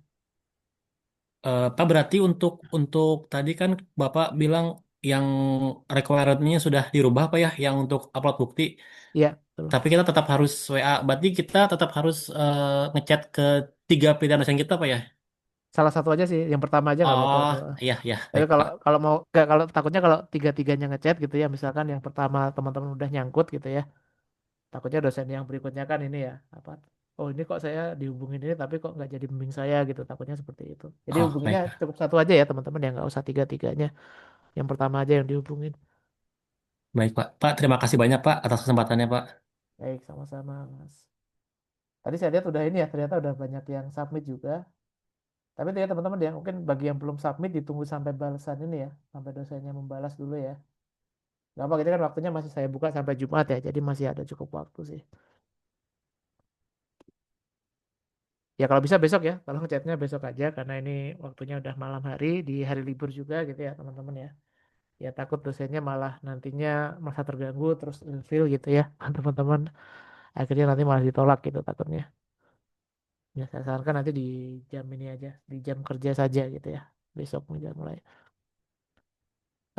Pak berarti untuk tadi kan Bapak bilang yang requirement-nya sudah dirubah Pak ya, yang untuk upload bukti. Iya, betul. Tapi kita tetap harus WA. Berarti kita tetap harus ngechat ke tiga pilihan dosen kita Pak ya. Salah satu aja sih, yang pertama aja nggak apa-apa Oh, tuh. iya ya, Tapi baik kalau Pak. kalau mau nggak kalau takutnya kalau tiga-tiganya ngechat gitu ya, misalkan yang pertama teman-teman udah nyangkut gitu ya, takutnya dosen yang berikutnya kan ini ya apa? Oh ini kok saya dihubungin ini tapi kok nggak jadi bimbing saya gitu, takutnya seperti itu. Jadi Oh, hubunginnya baik Pak. cukup satu aja ya teman-teman ya, nggak usah tiga-tiganya. Yang pertama aja yang dihubungin. Baik Pak. Pak, terima kasih banyak Pak atas kesempatannya Pak. Baik, sama-sama Mas. Tadi saya lihat udah ini ya, ternyata udah banyak yang submit juga. Tapi ternyata teman-teman ya, mungkin bagi yang belum submit ditunggu sampai balasan ini ya, sampai dosennya membalas dulu ya. Gak apa, ini kan waktunya masih saya buka sampai Jumat ya, jadi masih ada cukup waktu sih. Ya kalau bisa besok ya, kalau ngechatnya besok aja, karena ini waktunya udah malam hari, di hari libur juga gitu ya teman-teman ya. Ya takut dosennya malah nantinya masa terganggu, terus ilfil gitu ya, teman-teman. Akhirnya nanti malah ditolak gitu takutnya. Ya saya sarankan nanti di jam ini aja, di jam kerja saja gitu ya, besok mulai.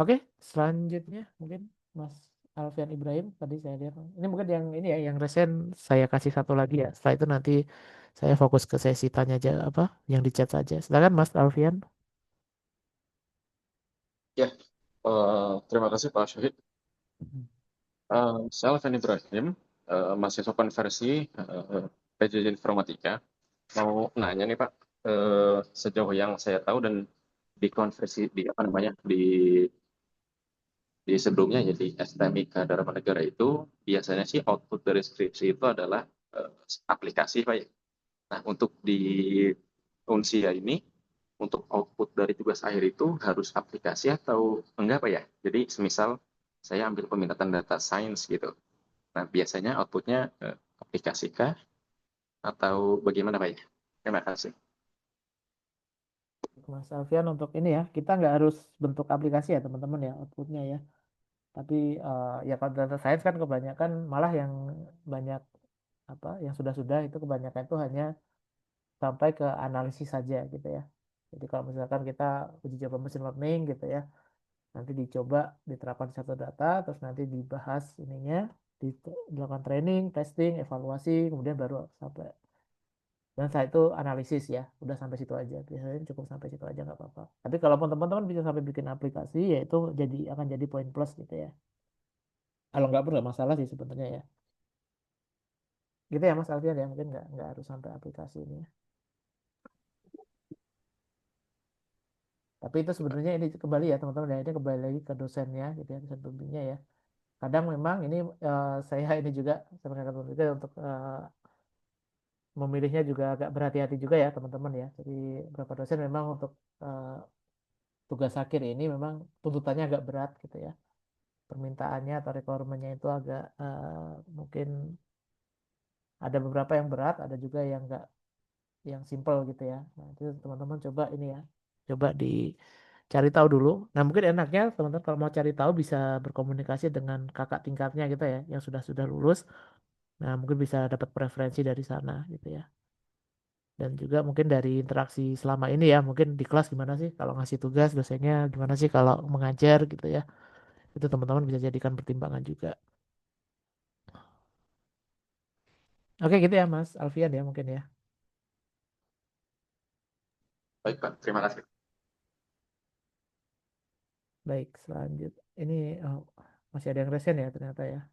Oke, selanjutnya mungkin Mas Alfian Ibrahim tadi saya lihat. Ini mungkin yang ini ya, yang resen saya kasih satu lagi ya. Setelah itu nanti saya fokus ke sesi tanya aja apa yang di chat saja. Silakan Mas Alfian. Ya, terima kasih Pak Syahid. Saya Alvan Ibrahim, mahasiswa konversi PJJ Informatika. Mau nanya nih Pak, sejauh yang saya tahu dan di konversi di apa namanya di sebelumnya ya di STMIK Dharma Negara itu biasanya sih output dari skripsi itu adalah eh, aplikasi Pak ya. Nah untuk di Unsia ini untuk output dari tugas akhir itu harus aplikasi atau enggak Pak ya? Jadi semisal saya ambil peminatan data science gitu. Nah, biasanya outputnya aplikasi kah atau bagaimana Pak ya? Terima kasih. Mas Alfian untuk ini ya, kita nggak harus bentuk aplikasi ya teman-teman ya outputnya ya. Tapi ya kalau data science kan kebanyakan malah yang banyak apa yang sudah-sudah itu kebanyakan itu hanya sampai ke analisis saja gitu ya. Jadi kalau misalkan kita uji coba machine learning gitu ya, nanti dicoba diterapkan di satu data, terus nanti dibahas ininya, dilakukan training, testing, evaluasi, kemudian baru sampai dan setelah itu analisis ya, udah sampai situ aja. Biasanya cukup sampai situ aja nggak apa-apa. Tapi kalau teman-teman bisa sampai bikin aplikasi, ya itu akan jadi poin plus gitu ya. Kalau nggak pun nggak masalah sih sebenarnya ya. Gitu ya Mas Alfian ya, mungkin nggak harus sampai aplikasi ini ya. Tapi itu sebenarnya ini kembali ya teman-teman ya, ini kembali lagi ke dosennya gitu ya, dosen pembimbingnya ya. Kadang memang ini saya ini juga saya mengingatkan juga untuk memilihnya juga agak berhati-hati juga ya teman-teman ya. Jadi beberapa dosen memang untuk tugas akhir ini memang tuntutannya agak berat gitu ya. permintaannya atau requirement-nya itu agak mungkin ada beberapa yang berat, ada juga yang enggak, yang simple gitu ya. Nah, itu teman-teman coba ini ya, coba dicari tahu dulu. Nah, mungkin enaknya teman-teman kalau mau cari tahu bisa berkomunikasi dengan kakak tingkatnya gitu ya, yang sudah lulus. Nah, mungkin bisa dapat preferensi dari sana gitu ya. Dan juga mungkin dari interaksi selama ini ya, mungkin di kelas gimana sih kalau ngasih tugas, dosennya gimana sih kalau mengajar gitu ya. Itu teman-teman bisa jadikan pertimbangan juga. Oke gitu ya Mas Alfian ya mungkin ya. Baik, Pak. Terima kasih. Baik, selanjut. Ini masih ada yang resen ya ternyata ya.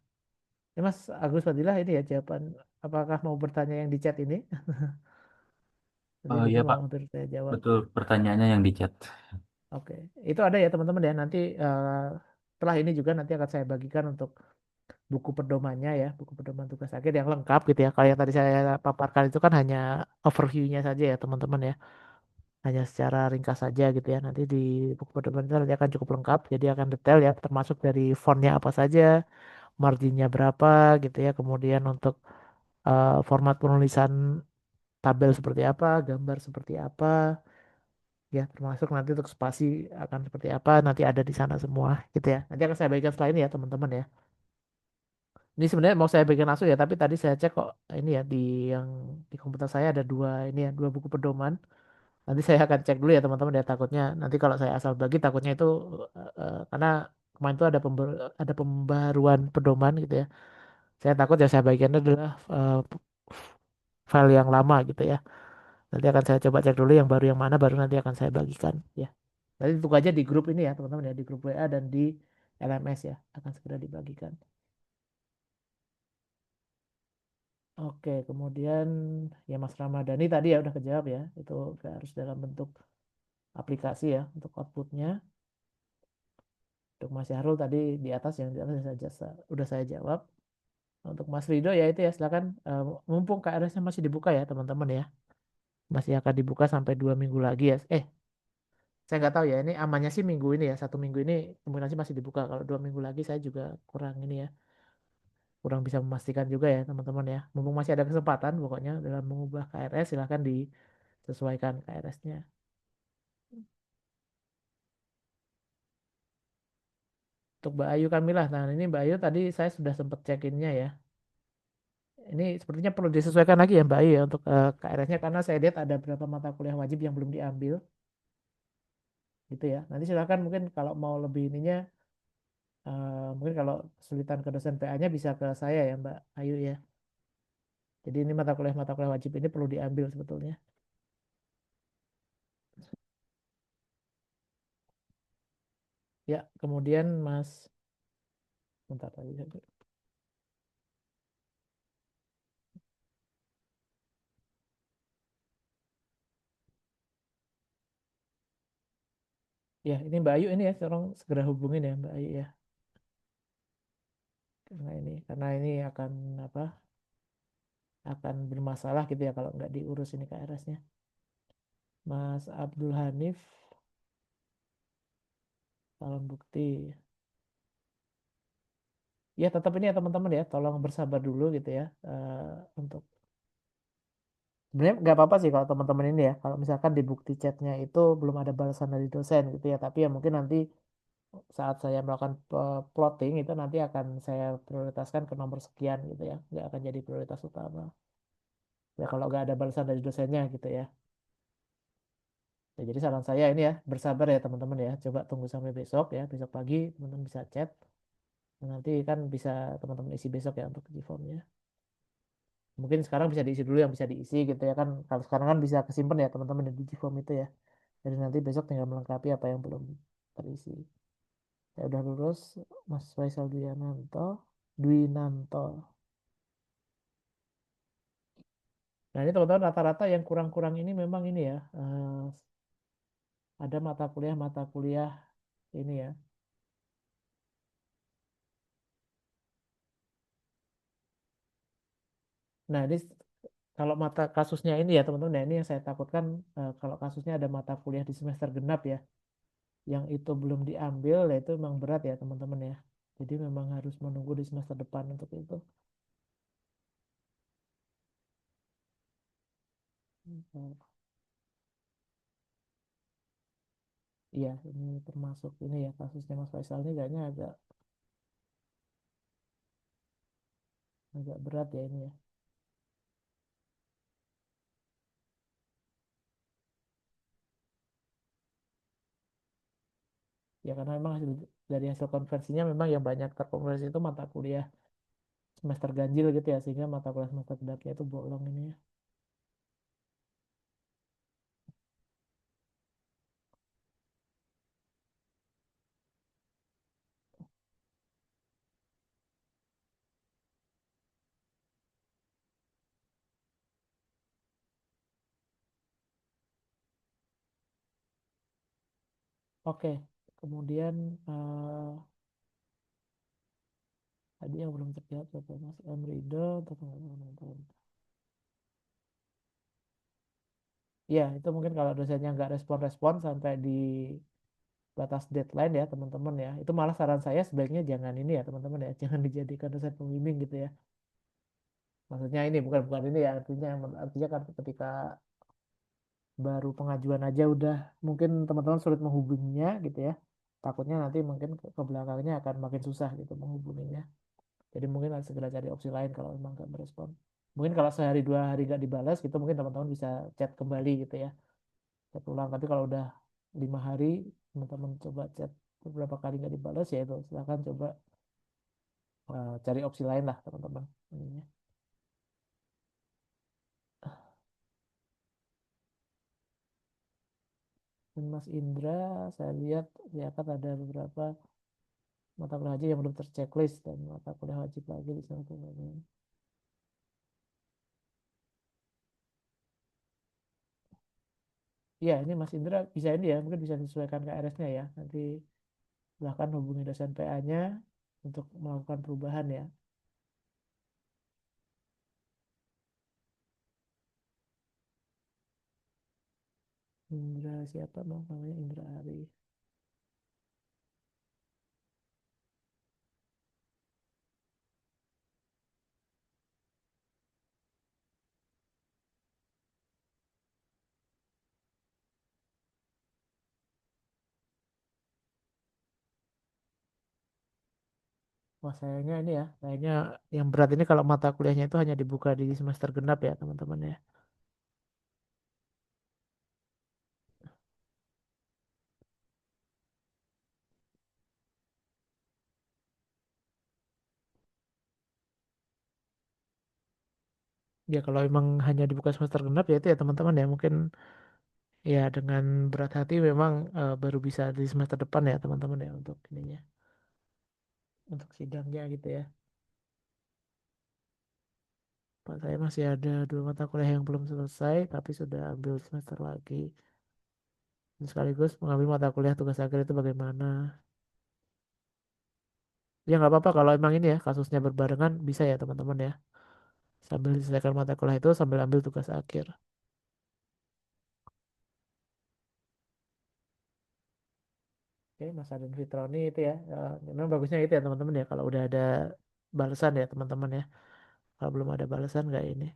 Ini Mas Agus Fadilah ini ya jawaban, apakah mau bertanya yang di chat ini? Nanti Oh iya mungkin mau Pak, hampir saya jawab. betul pertanyaannya yang di chat. Oke, itu ada ya teman-teman ya. Nanti setelah ini juga nanti akan saya bagikan untuk buku pedomannya ya, buku pedoman tugas akhir yang lengkap gitu ya. Kalau yang tadi saya paparkan itu kan hanya overview-nya saja ya teman-teman ya, hanya secara ringkas saja gitu ya. Nanti di buku pedoman itu nanti akan cukup lengkap, jadi akan detail ya, termasuk dari fontnya apa saja, marginnya berapa gitu ya, kemudian untuk format penulisan tabel seperti apa, gambar seperti apa, ya termasuk nanti untuk spasi akan seperti apa, nanti ada di sana semua gitu ya. Nanti akan saya bagikan setelah ini ya teman-teman ya. Ini sebenarnya mau saya bikin langsung ya, tapi tadi saya cek kok ini ya yang di komputer saya ada dua ini ya, dua buku pedoman. Nanti saya akan cek dulu ya teman-teman ya, takutnya nanti kalau saya asal bagi takutnya itu karena kemarin itu ada pembaruan pedoman gitu ya. Saya takut ya saya bagikan adalah file yang lama gitu ya. Nanti akan saya coba cek dulu yang baru yang mana, baru nanti akan saya bagikan ya. Nanti tunggu aja di grup ini ya teman-teman ya, di grup WA dan di LMS ya, akan segera dibagikan. Oke, kemudian ya Mas Ramadhani tadi ya udah kejawab ya, itu harus dalam bentuk aplikasi ya untuk outputnya. Untuk Mas Syahrul tadi di atas yang di atas udah saya jawab. Untuk Mas Rido ya itu ya silakan, mumpung KRS-nya masih dibuka ya teman-teman ya, masih akan dibuka sampai 2 minggu lagi ya. Saya nggak tahu ya, ini amannya sih minggu ini ya, 1 minggu ini kemungkinan sih masih dibuka. Kalau 2 minggu lagi saya juga kurang ini ya, kurang bisa memastikan juga ya teman-teman ya. Mumpung masih ada kesempatan pokoknya dalam mengubah KRS, silahkan disesuaikan KRS-nya. Untuk Mbak Ayu Kamilah, nah ini Mbak Ayu tadi saya sudah sempat check-innya ya. Ini sepertinya perlu disesuaikan lagi ya Mbak Ayu ya untuk KRS-nya, karena saya lihat ada beberapa mata kuliah wajib yang belum diambil gitu ya. Nanti silakan mungkin kalau mau lebih ininya, mungkin kalau kesulitan ke dosen PA-nya bisa ke saya ya Mbak Ayu ya. Jadi ini mata kuliah wajib ini perlu diambil sebetulnya. Ya, kemudian Mas, bentar tadi. Ya, ini Mbak Ayu ini ya, tolong segera hubungin ya Mbak Ayu ya. Karena ini akan apa? Akan bermasalah gitu ya kalau nggak diurus ini KRS-nya. Mas Abdul Hanif, salam bukti. Ya tetap ini ya teman-teman ya, tolong bersabar dulu gitu ya, untuk sebenarnya nggak apa-apa sih kalau teman-teman ini ya, kalau misalkan di bukti chatnya itu belum ada balasan dari dosen gitu ya, tapi ya mungkin nanti saat saya melakukan plotting itu nanti akan saya prioritaskan ke nomor sekian gitu ya, nggak akan jadi prioritas utama ya kalau nggak ada balasan dari dosennya gitu ya. Ya, jadi saran saya ini ya bersabar ya teman-teman ya, coba tunggu sampai besok ya, besok pagi teman-teman bisa chat. Nanti kan bisa teman-teman isi besok ya untuk uji formnya. Mungkin sekarang bisa diisi dulu yang bisa diisi gitu ya kan. Kalau sekarang kan bisa kesimpan ya teman-teman di uji form itu ya. Jadi nanti besok tinggal melengkapi apa yang belum terisi. Ya udah lulus Mas Faisal Dwinanto. Nah ini teman-teman rata-rata yang kurang-kurang ini memang ini ya. Ada mata kuliah ini ya. Nah ini kalau mata kasusnya ini ya teman-teman, nah ini yang saya takutkan, kalau kasusnya ada mata kuliah di semester genap ya, yang itu belum diambil, ya itu memang berat ya teman-teman ya. Jadi memang harus menunggu di semester depan untuk itu. Hmm. Iya, ini termasuk ini ya kasusnya Mas Faisal ini kayaknya agak berat ya ini ya. Ya karena memang dari hasil konversinya memang yang banyak terkonversi itu mata kuliah semester ganjil gitu ya, sehingga mata kuliah semester genapnya itu bolong ini ya. Oke, kemudian tadi yang belum terjawab apa Mas Emrido atau teman-teman. Ya, itu mungkin kalau dosennya nggak respon-respon sampai di batas deadline ya teman-teman ya. Itu malah saran saya sebaiknya jangan ini ya teman-teman ya. Jangan dijadikan dosen pembimbing gitu ya. Maksudnya ini bukan ini ya, artinya kan ketika baru pengajuan aja udah mungkin teman-teman sulit menghubunginya gitu ya. Takutnya nanti mungkin ke belakangnya akan makin susah gitu menghubunginya. Jadi mungkin harus segera cari opsi lain kalau memang nggak merespon. Mungkin kalau sehari 2 hari nggak dibalas gitu mungkin teman-teman bisa chat kembali gitu ya. Chat ulang. Tapi kalau udah 5 hari teman-teman coba chat beberapa kali nggak dibalas ya itu silahkan coba cari opsi lain lah teman-teman. Ininya. Dan Mas Indra, saya lihat kan ada beberapa mata kuliah haji yang belum terchecklist dan mata kuliah wajib lagi di sana. Ya, ini Mas Indra bisa ini ya, mungkin bisa disesuaikan KRS-nya ya. Nanti silahkan hubungi dosen PA-nya untuk melakukan perubahan ya. Indra siapa bang? Namanya Indra Ari. Wah sayangnya ini ya, kayaknya yang berat ini kalau mata kuliahnya itu hanya dibuka di semester genap ya teman-teman ya. Ya kalau memang hanya dibuka semester genap ya itu ya teman-teman ya mungkin ya dengan berat hati memang baru bisa di semester depan ya teman-teman ya untuk ininya, untuk sidangnya gitu ya. Pak saya masih ada 2 mata kuliah yang belum selesai tapi sudah ambil semester lagi. Dan sekaligus mengambil mata kuliah tugas akhir itu bagaimana? Ya nggak apa-apa kalau emang ini ya kasusnya berbarengan bisa ya teman-teman ya. Sambil diselesaikan mata kuliah itu sambil ambil tugas akhir. Oke, Mas Adin Fitroni itu ya. Memang bagusnya itu ya teman-teman ya. Kalau udah ada balasan ya teman-teman ya. Kalau belum ada balasan nggak ini.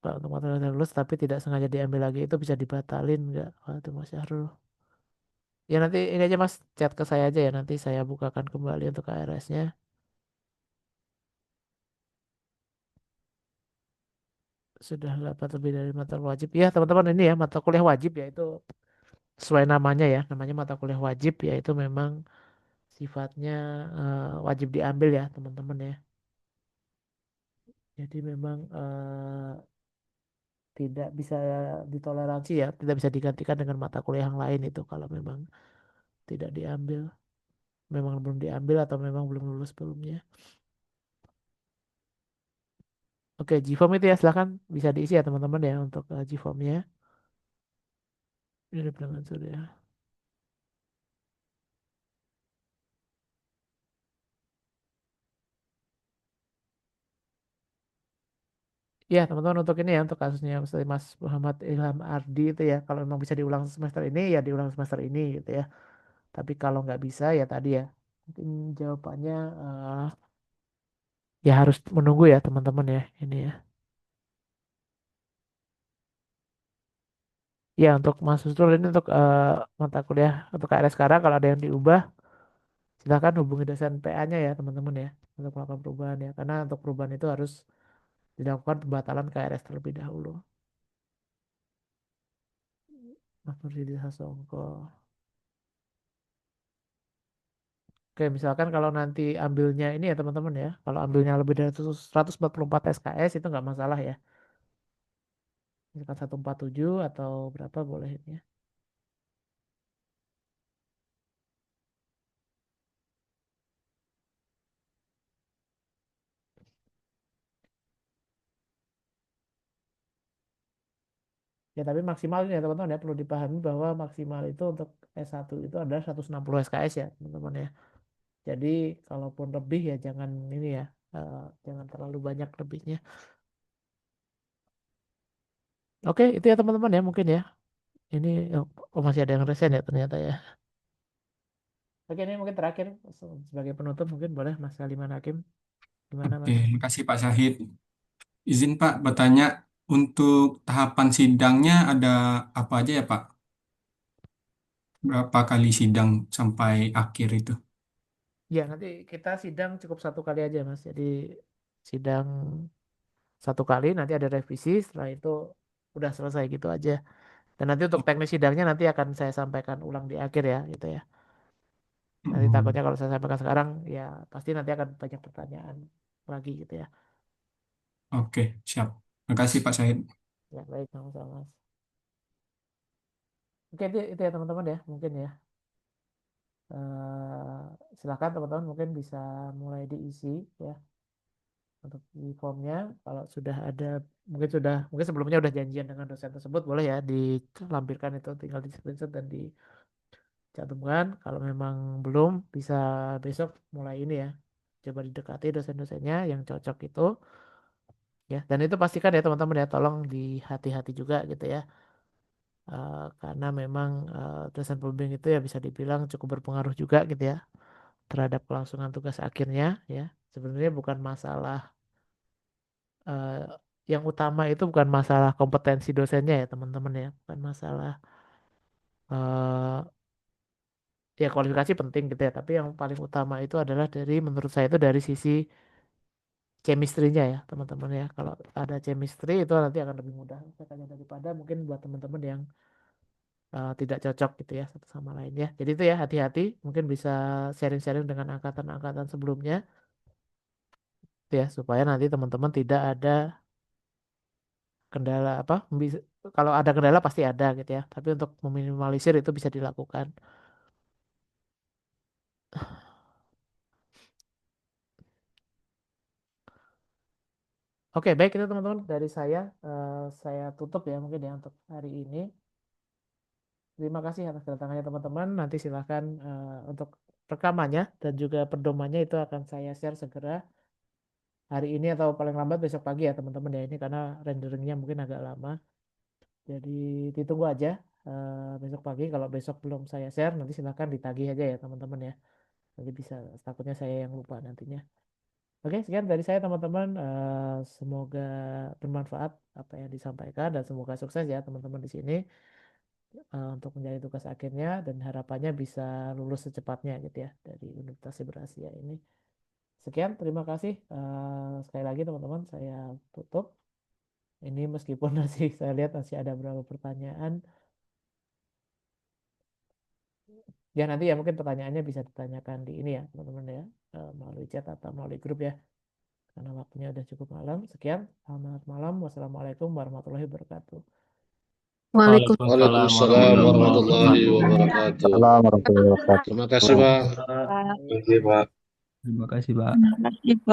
Kalau untuk mata kuliah lulus tapi tidak sengaja diambil lagi itu bisa dibatalin nggak? Wah itu Mas Syahrul. Ya nanti ini aja Mas chat ke saya aja ya. Nanti saya bukakan kembali untuk KRS-nya. Sudah dapat lebih dari mata kuliah wajib. Ya teman-teman ini ya mata kuliah wajib ya itu sesuai namanya ya. Namanya mata kuliah wajib ya itu memang sifatnya wajib diambil ya teman-teman ya. Jadi memang tidak bisa ditoleransi ya, tidak bisa digantikan dengan mata kuliah yang lain itu kalau memang tidak diambil, memang belum diambil atau memang belum lulus sebelumnya. Oke, GFOM itu ya silahkan bisa diisi ya teman-teman ya untuk GFOM-nya. Ini pendengar sudah. Ya teman-teman untuk ini ya untuk kasusnya Mas Muhammad Ilham Ardi itu ya kalau memang bisa diulang semester ini ya diulang semester ini gitu ya. Tapi kalau nggak bisa ya tadi ya Mungkin jawabannya ya harus menunggu ya teman-teman ya ini ya. Ya untuk Mas Husnul ini untuk mata kuliah untuk KRS sekarang kalau ada yang diubah silakan hubungi dosen PA-nya ya teman-teman ya untuk melakukan perubahan ya karena untuk perubahan itu harus dilakukan pembatalan KRS terlebih dahulu. Mas Nurdin Sasongko. Oke, misalkan kalau nanti ambilnya ini ya teman-teman ya, kalau ambilnya lebih dari 144 SKS itu nggak masalah ya. Misalkan 147 atau berapa boleh ini ya. Ya tapi maksimal ini ya teman-teman ya perlu dipahami bahwa maksimal itu untuk S1 itu adalah 160 SKS ya teman-teman ya. Jadi kalaupun lebih ya jangan ini ya, jangan terlalu banyak lebihnya. Oke, itu ya teman-teman ya mungkin ya. Ini masih ada yang resen ya ternyata ya. Oke, ini mungkin terakhir sebagai penutup mungkin boleh Mas Kaliman Hakim. Gimana Oke, Mas? makasih Pak Syahid. Izin Pak bertanya, untuk tahapan sidangnya ada apa aja ya Pak? Berapa kali sidang sampai akhir itu? Ya, nanti kita sidang cukup satu kali aja, Mas. Jadi sidang satu kali, nanti ada revisi, setelah itu udah selesai gitu aja. Dan nanti untuk teknis sidangnya nanti akan saya sampaikan ulang di akhir ya, gitu ya. Nanti takutnya kalau saya sampaikan sekarang, ya pasti nanti akan banyak pertanyaan lagi gitu ya. Oke, siap. Makasih Pak Syahid. Ya, baik, sama-sama, Mas. Oke, itu ya teman-teman ya, mungkin ya. Silakan teman-teman mungkin bisa mulai diisi ya. Untuk di formnya kalau sudah ada mungkin sebelumnya udah janjian dengan dosen tersebut boleh ya dilampirkan itu tinggal di screenshot dan dicantumkan kalau memang belum bisa besok mulai ini ya coba didekati dosen-dosennya yang cocok itu ya dan itu pastikan ya teman-teman ya tolong dihati-hati juga gitu ya. Karena memang dosen pembimbing itu ya bisa dibilang cukup berpengaruh juga gitu ya terhadap kelangsungan tugas akhirnya ya sebenarnya bukan masalah eh, yang utama itu bukan masalah kompetensi dosennya ya teman-teman ya, bukan masalah ya kualifikasi penting gitu ya, tapi yang paling utama itu adalah dari menurut saya itu dari sisi chemistry-nya ya teman-teman ya. Kalau ada chemistry itu nanti akan lebih mudah katanya daripada mungkin buat teman-teman yang tidak cocok gitu ya satu sama lain ya. Jadi itu ya hati-hati, mungkin bisa sharing-sharing dengan angkatan-angkatan sebelumnya gitu ya supaya nanti teman-teman tidak ada kendala apa kalau ada kendala pasti ada gitu ya tapi untuk meminimalisir itu bisa dilakukan. Oke baik itu teman-teman dari saya tutup ya mungkin ya untuk hari ini. Terima kasih atas kedatangannya teman-teman, nanti silahkan untuk rekamannya dan juga pedomannya itu akan saya share segera hari ini atau paling lambat besok pagi ya teman-teman ya ini karena renderingnya mungkin agak lama. Jadi ditunggu aja besok pagi. Kalau besok belum saya share, nanti silahkan ditagih aja ya teman-teman ya. Nanti bisa, takutnya saya yang lupa nantinya. Oke, sekian dari saya teman-teman. Semoga bermanfaat apa yang disampaikan dan semoga sukses ya teman-teman di sini untuk menjadi tugas akhirnya dan harapannya bisa lulus secepatnya gitu ya dari Universitas Berasia ini. Sekian, terima kasih. Sekali lagi teman-teman, saya tutup. Ini meskipun masih saya lihat masih ada beberapa pertanyaan. Ya nanti ya mungkin pertanyaannya bisa ditanyakan di ini ya teman-teman ya melalui chat atau melalui grup ya karena waktunya udah cukup malam. Sekian, selamat malam. Wassalamualaikum warahmatullahi wabarakatuh. Waalaikumsalam Waalaikumsalam warahmatullahi warahmatullahi wabarakatuh. Salam warahmatullahi wabarakatuh. Terima kasih, Pak. Pak. Terima kasih Pak. Terima kasih, Pak. Terima kasih, Pak.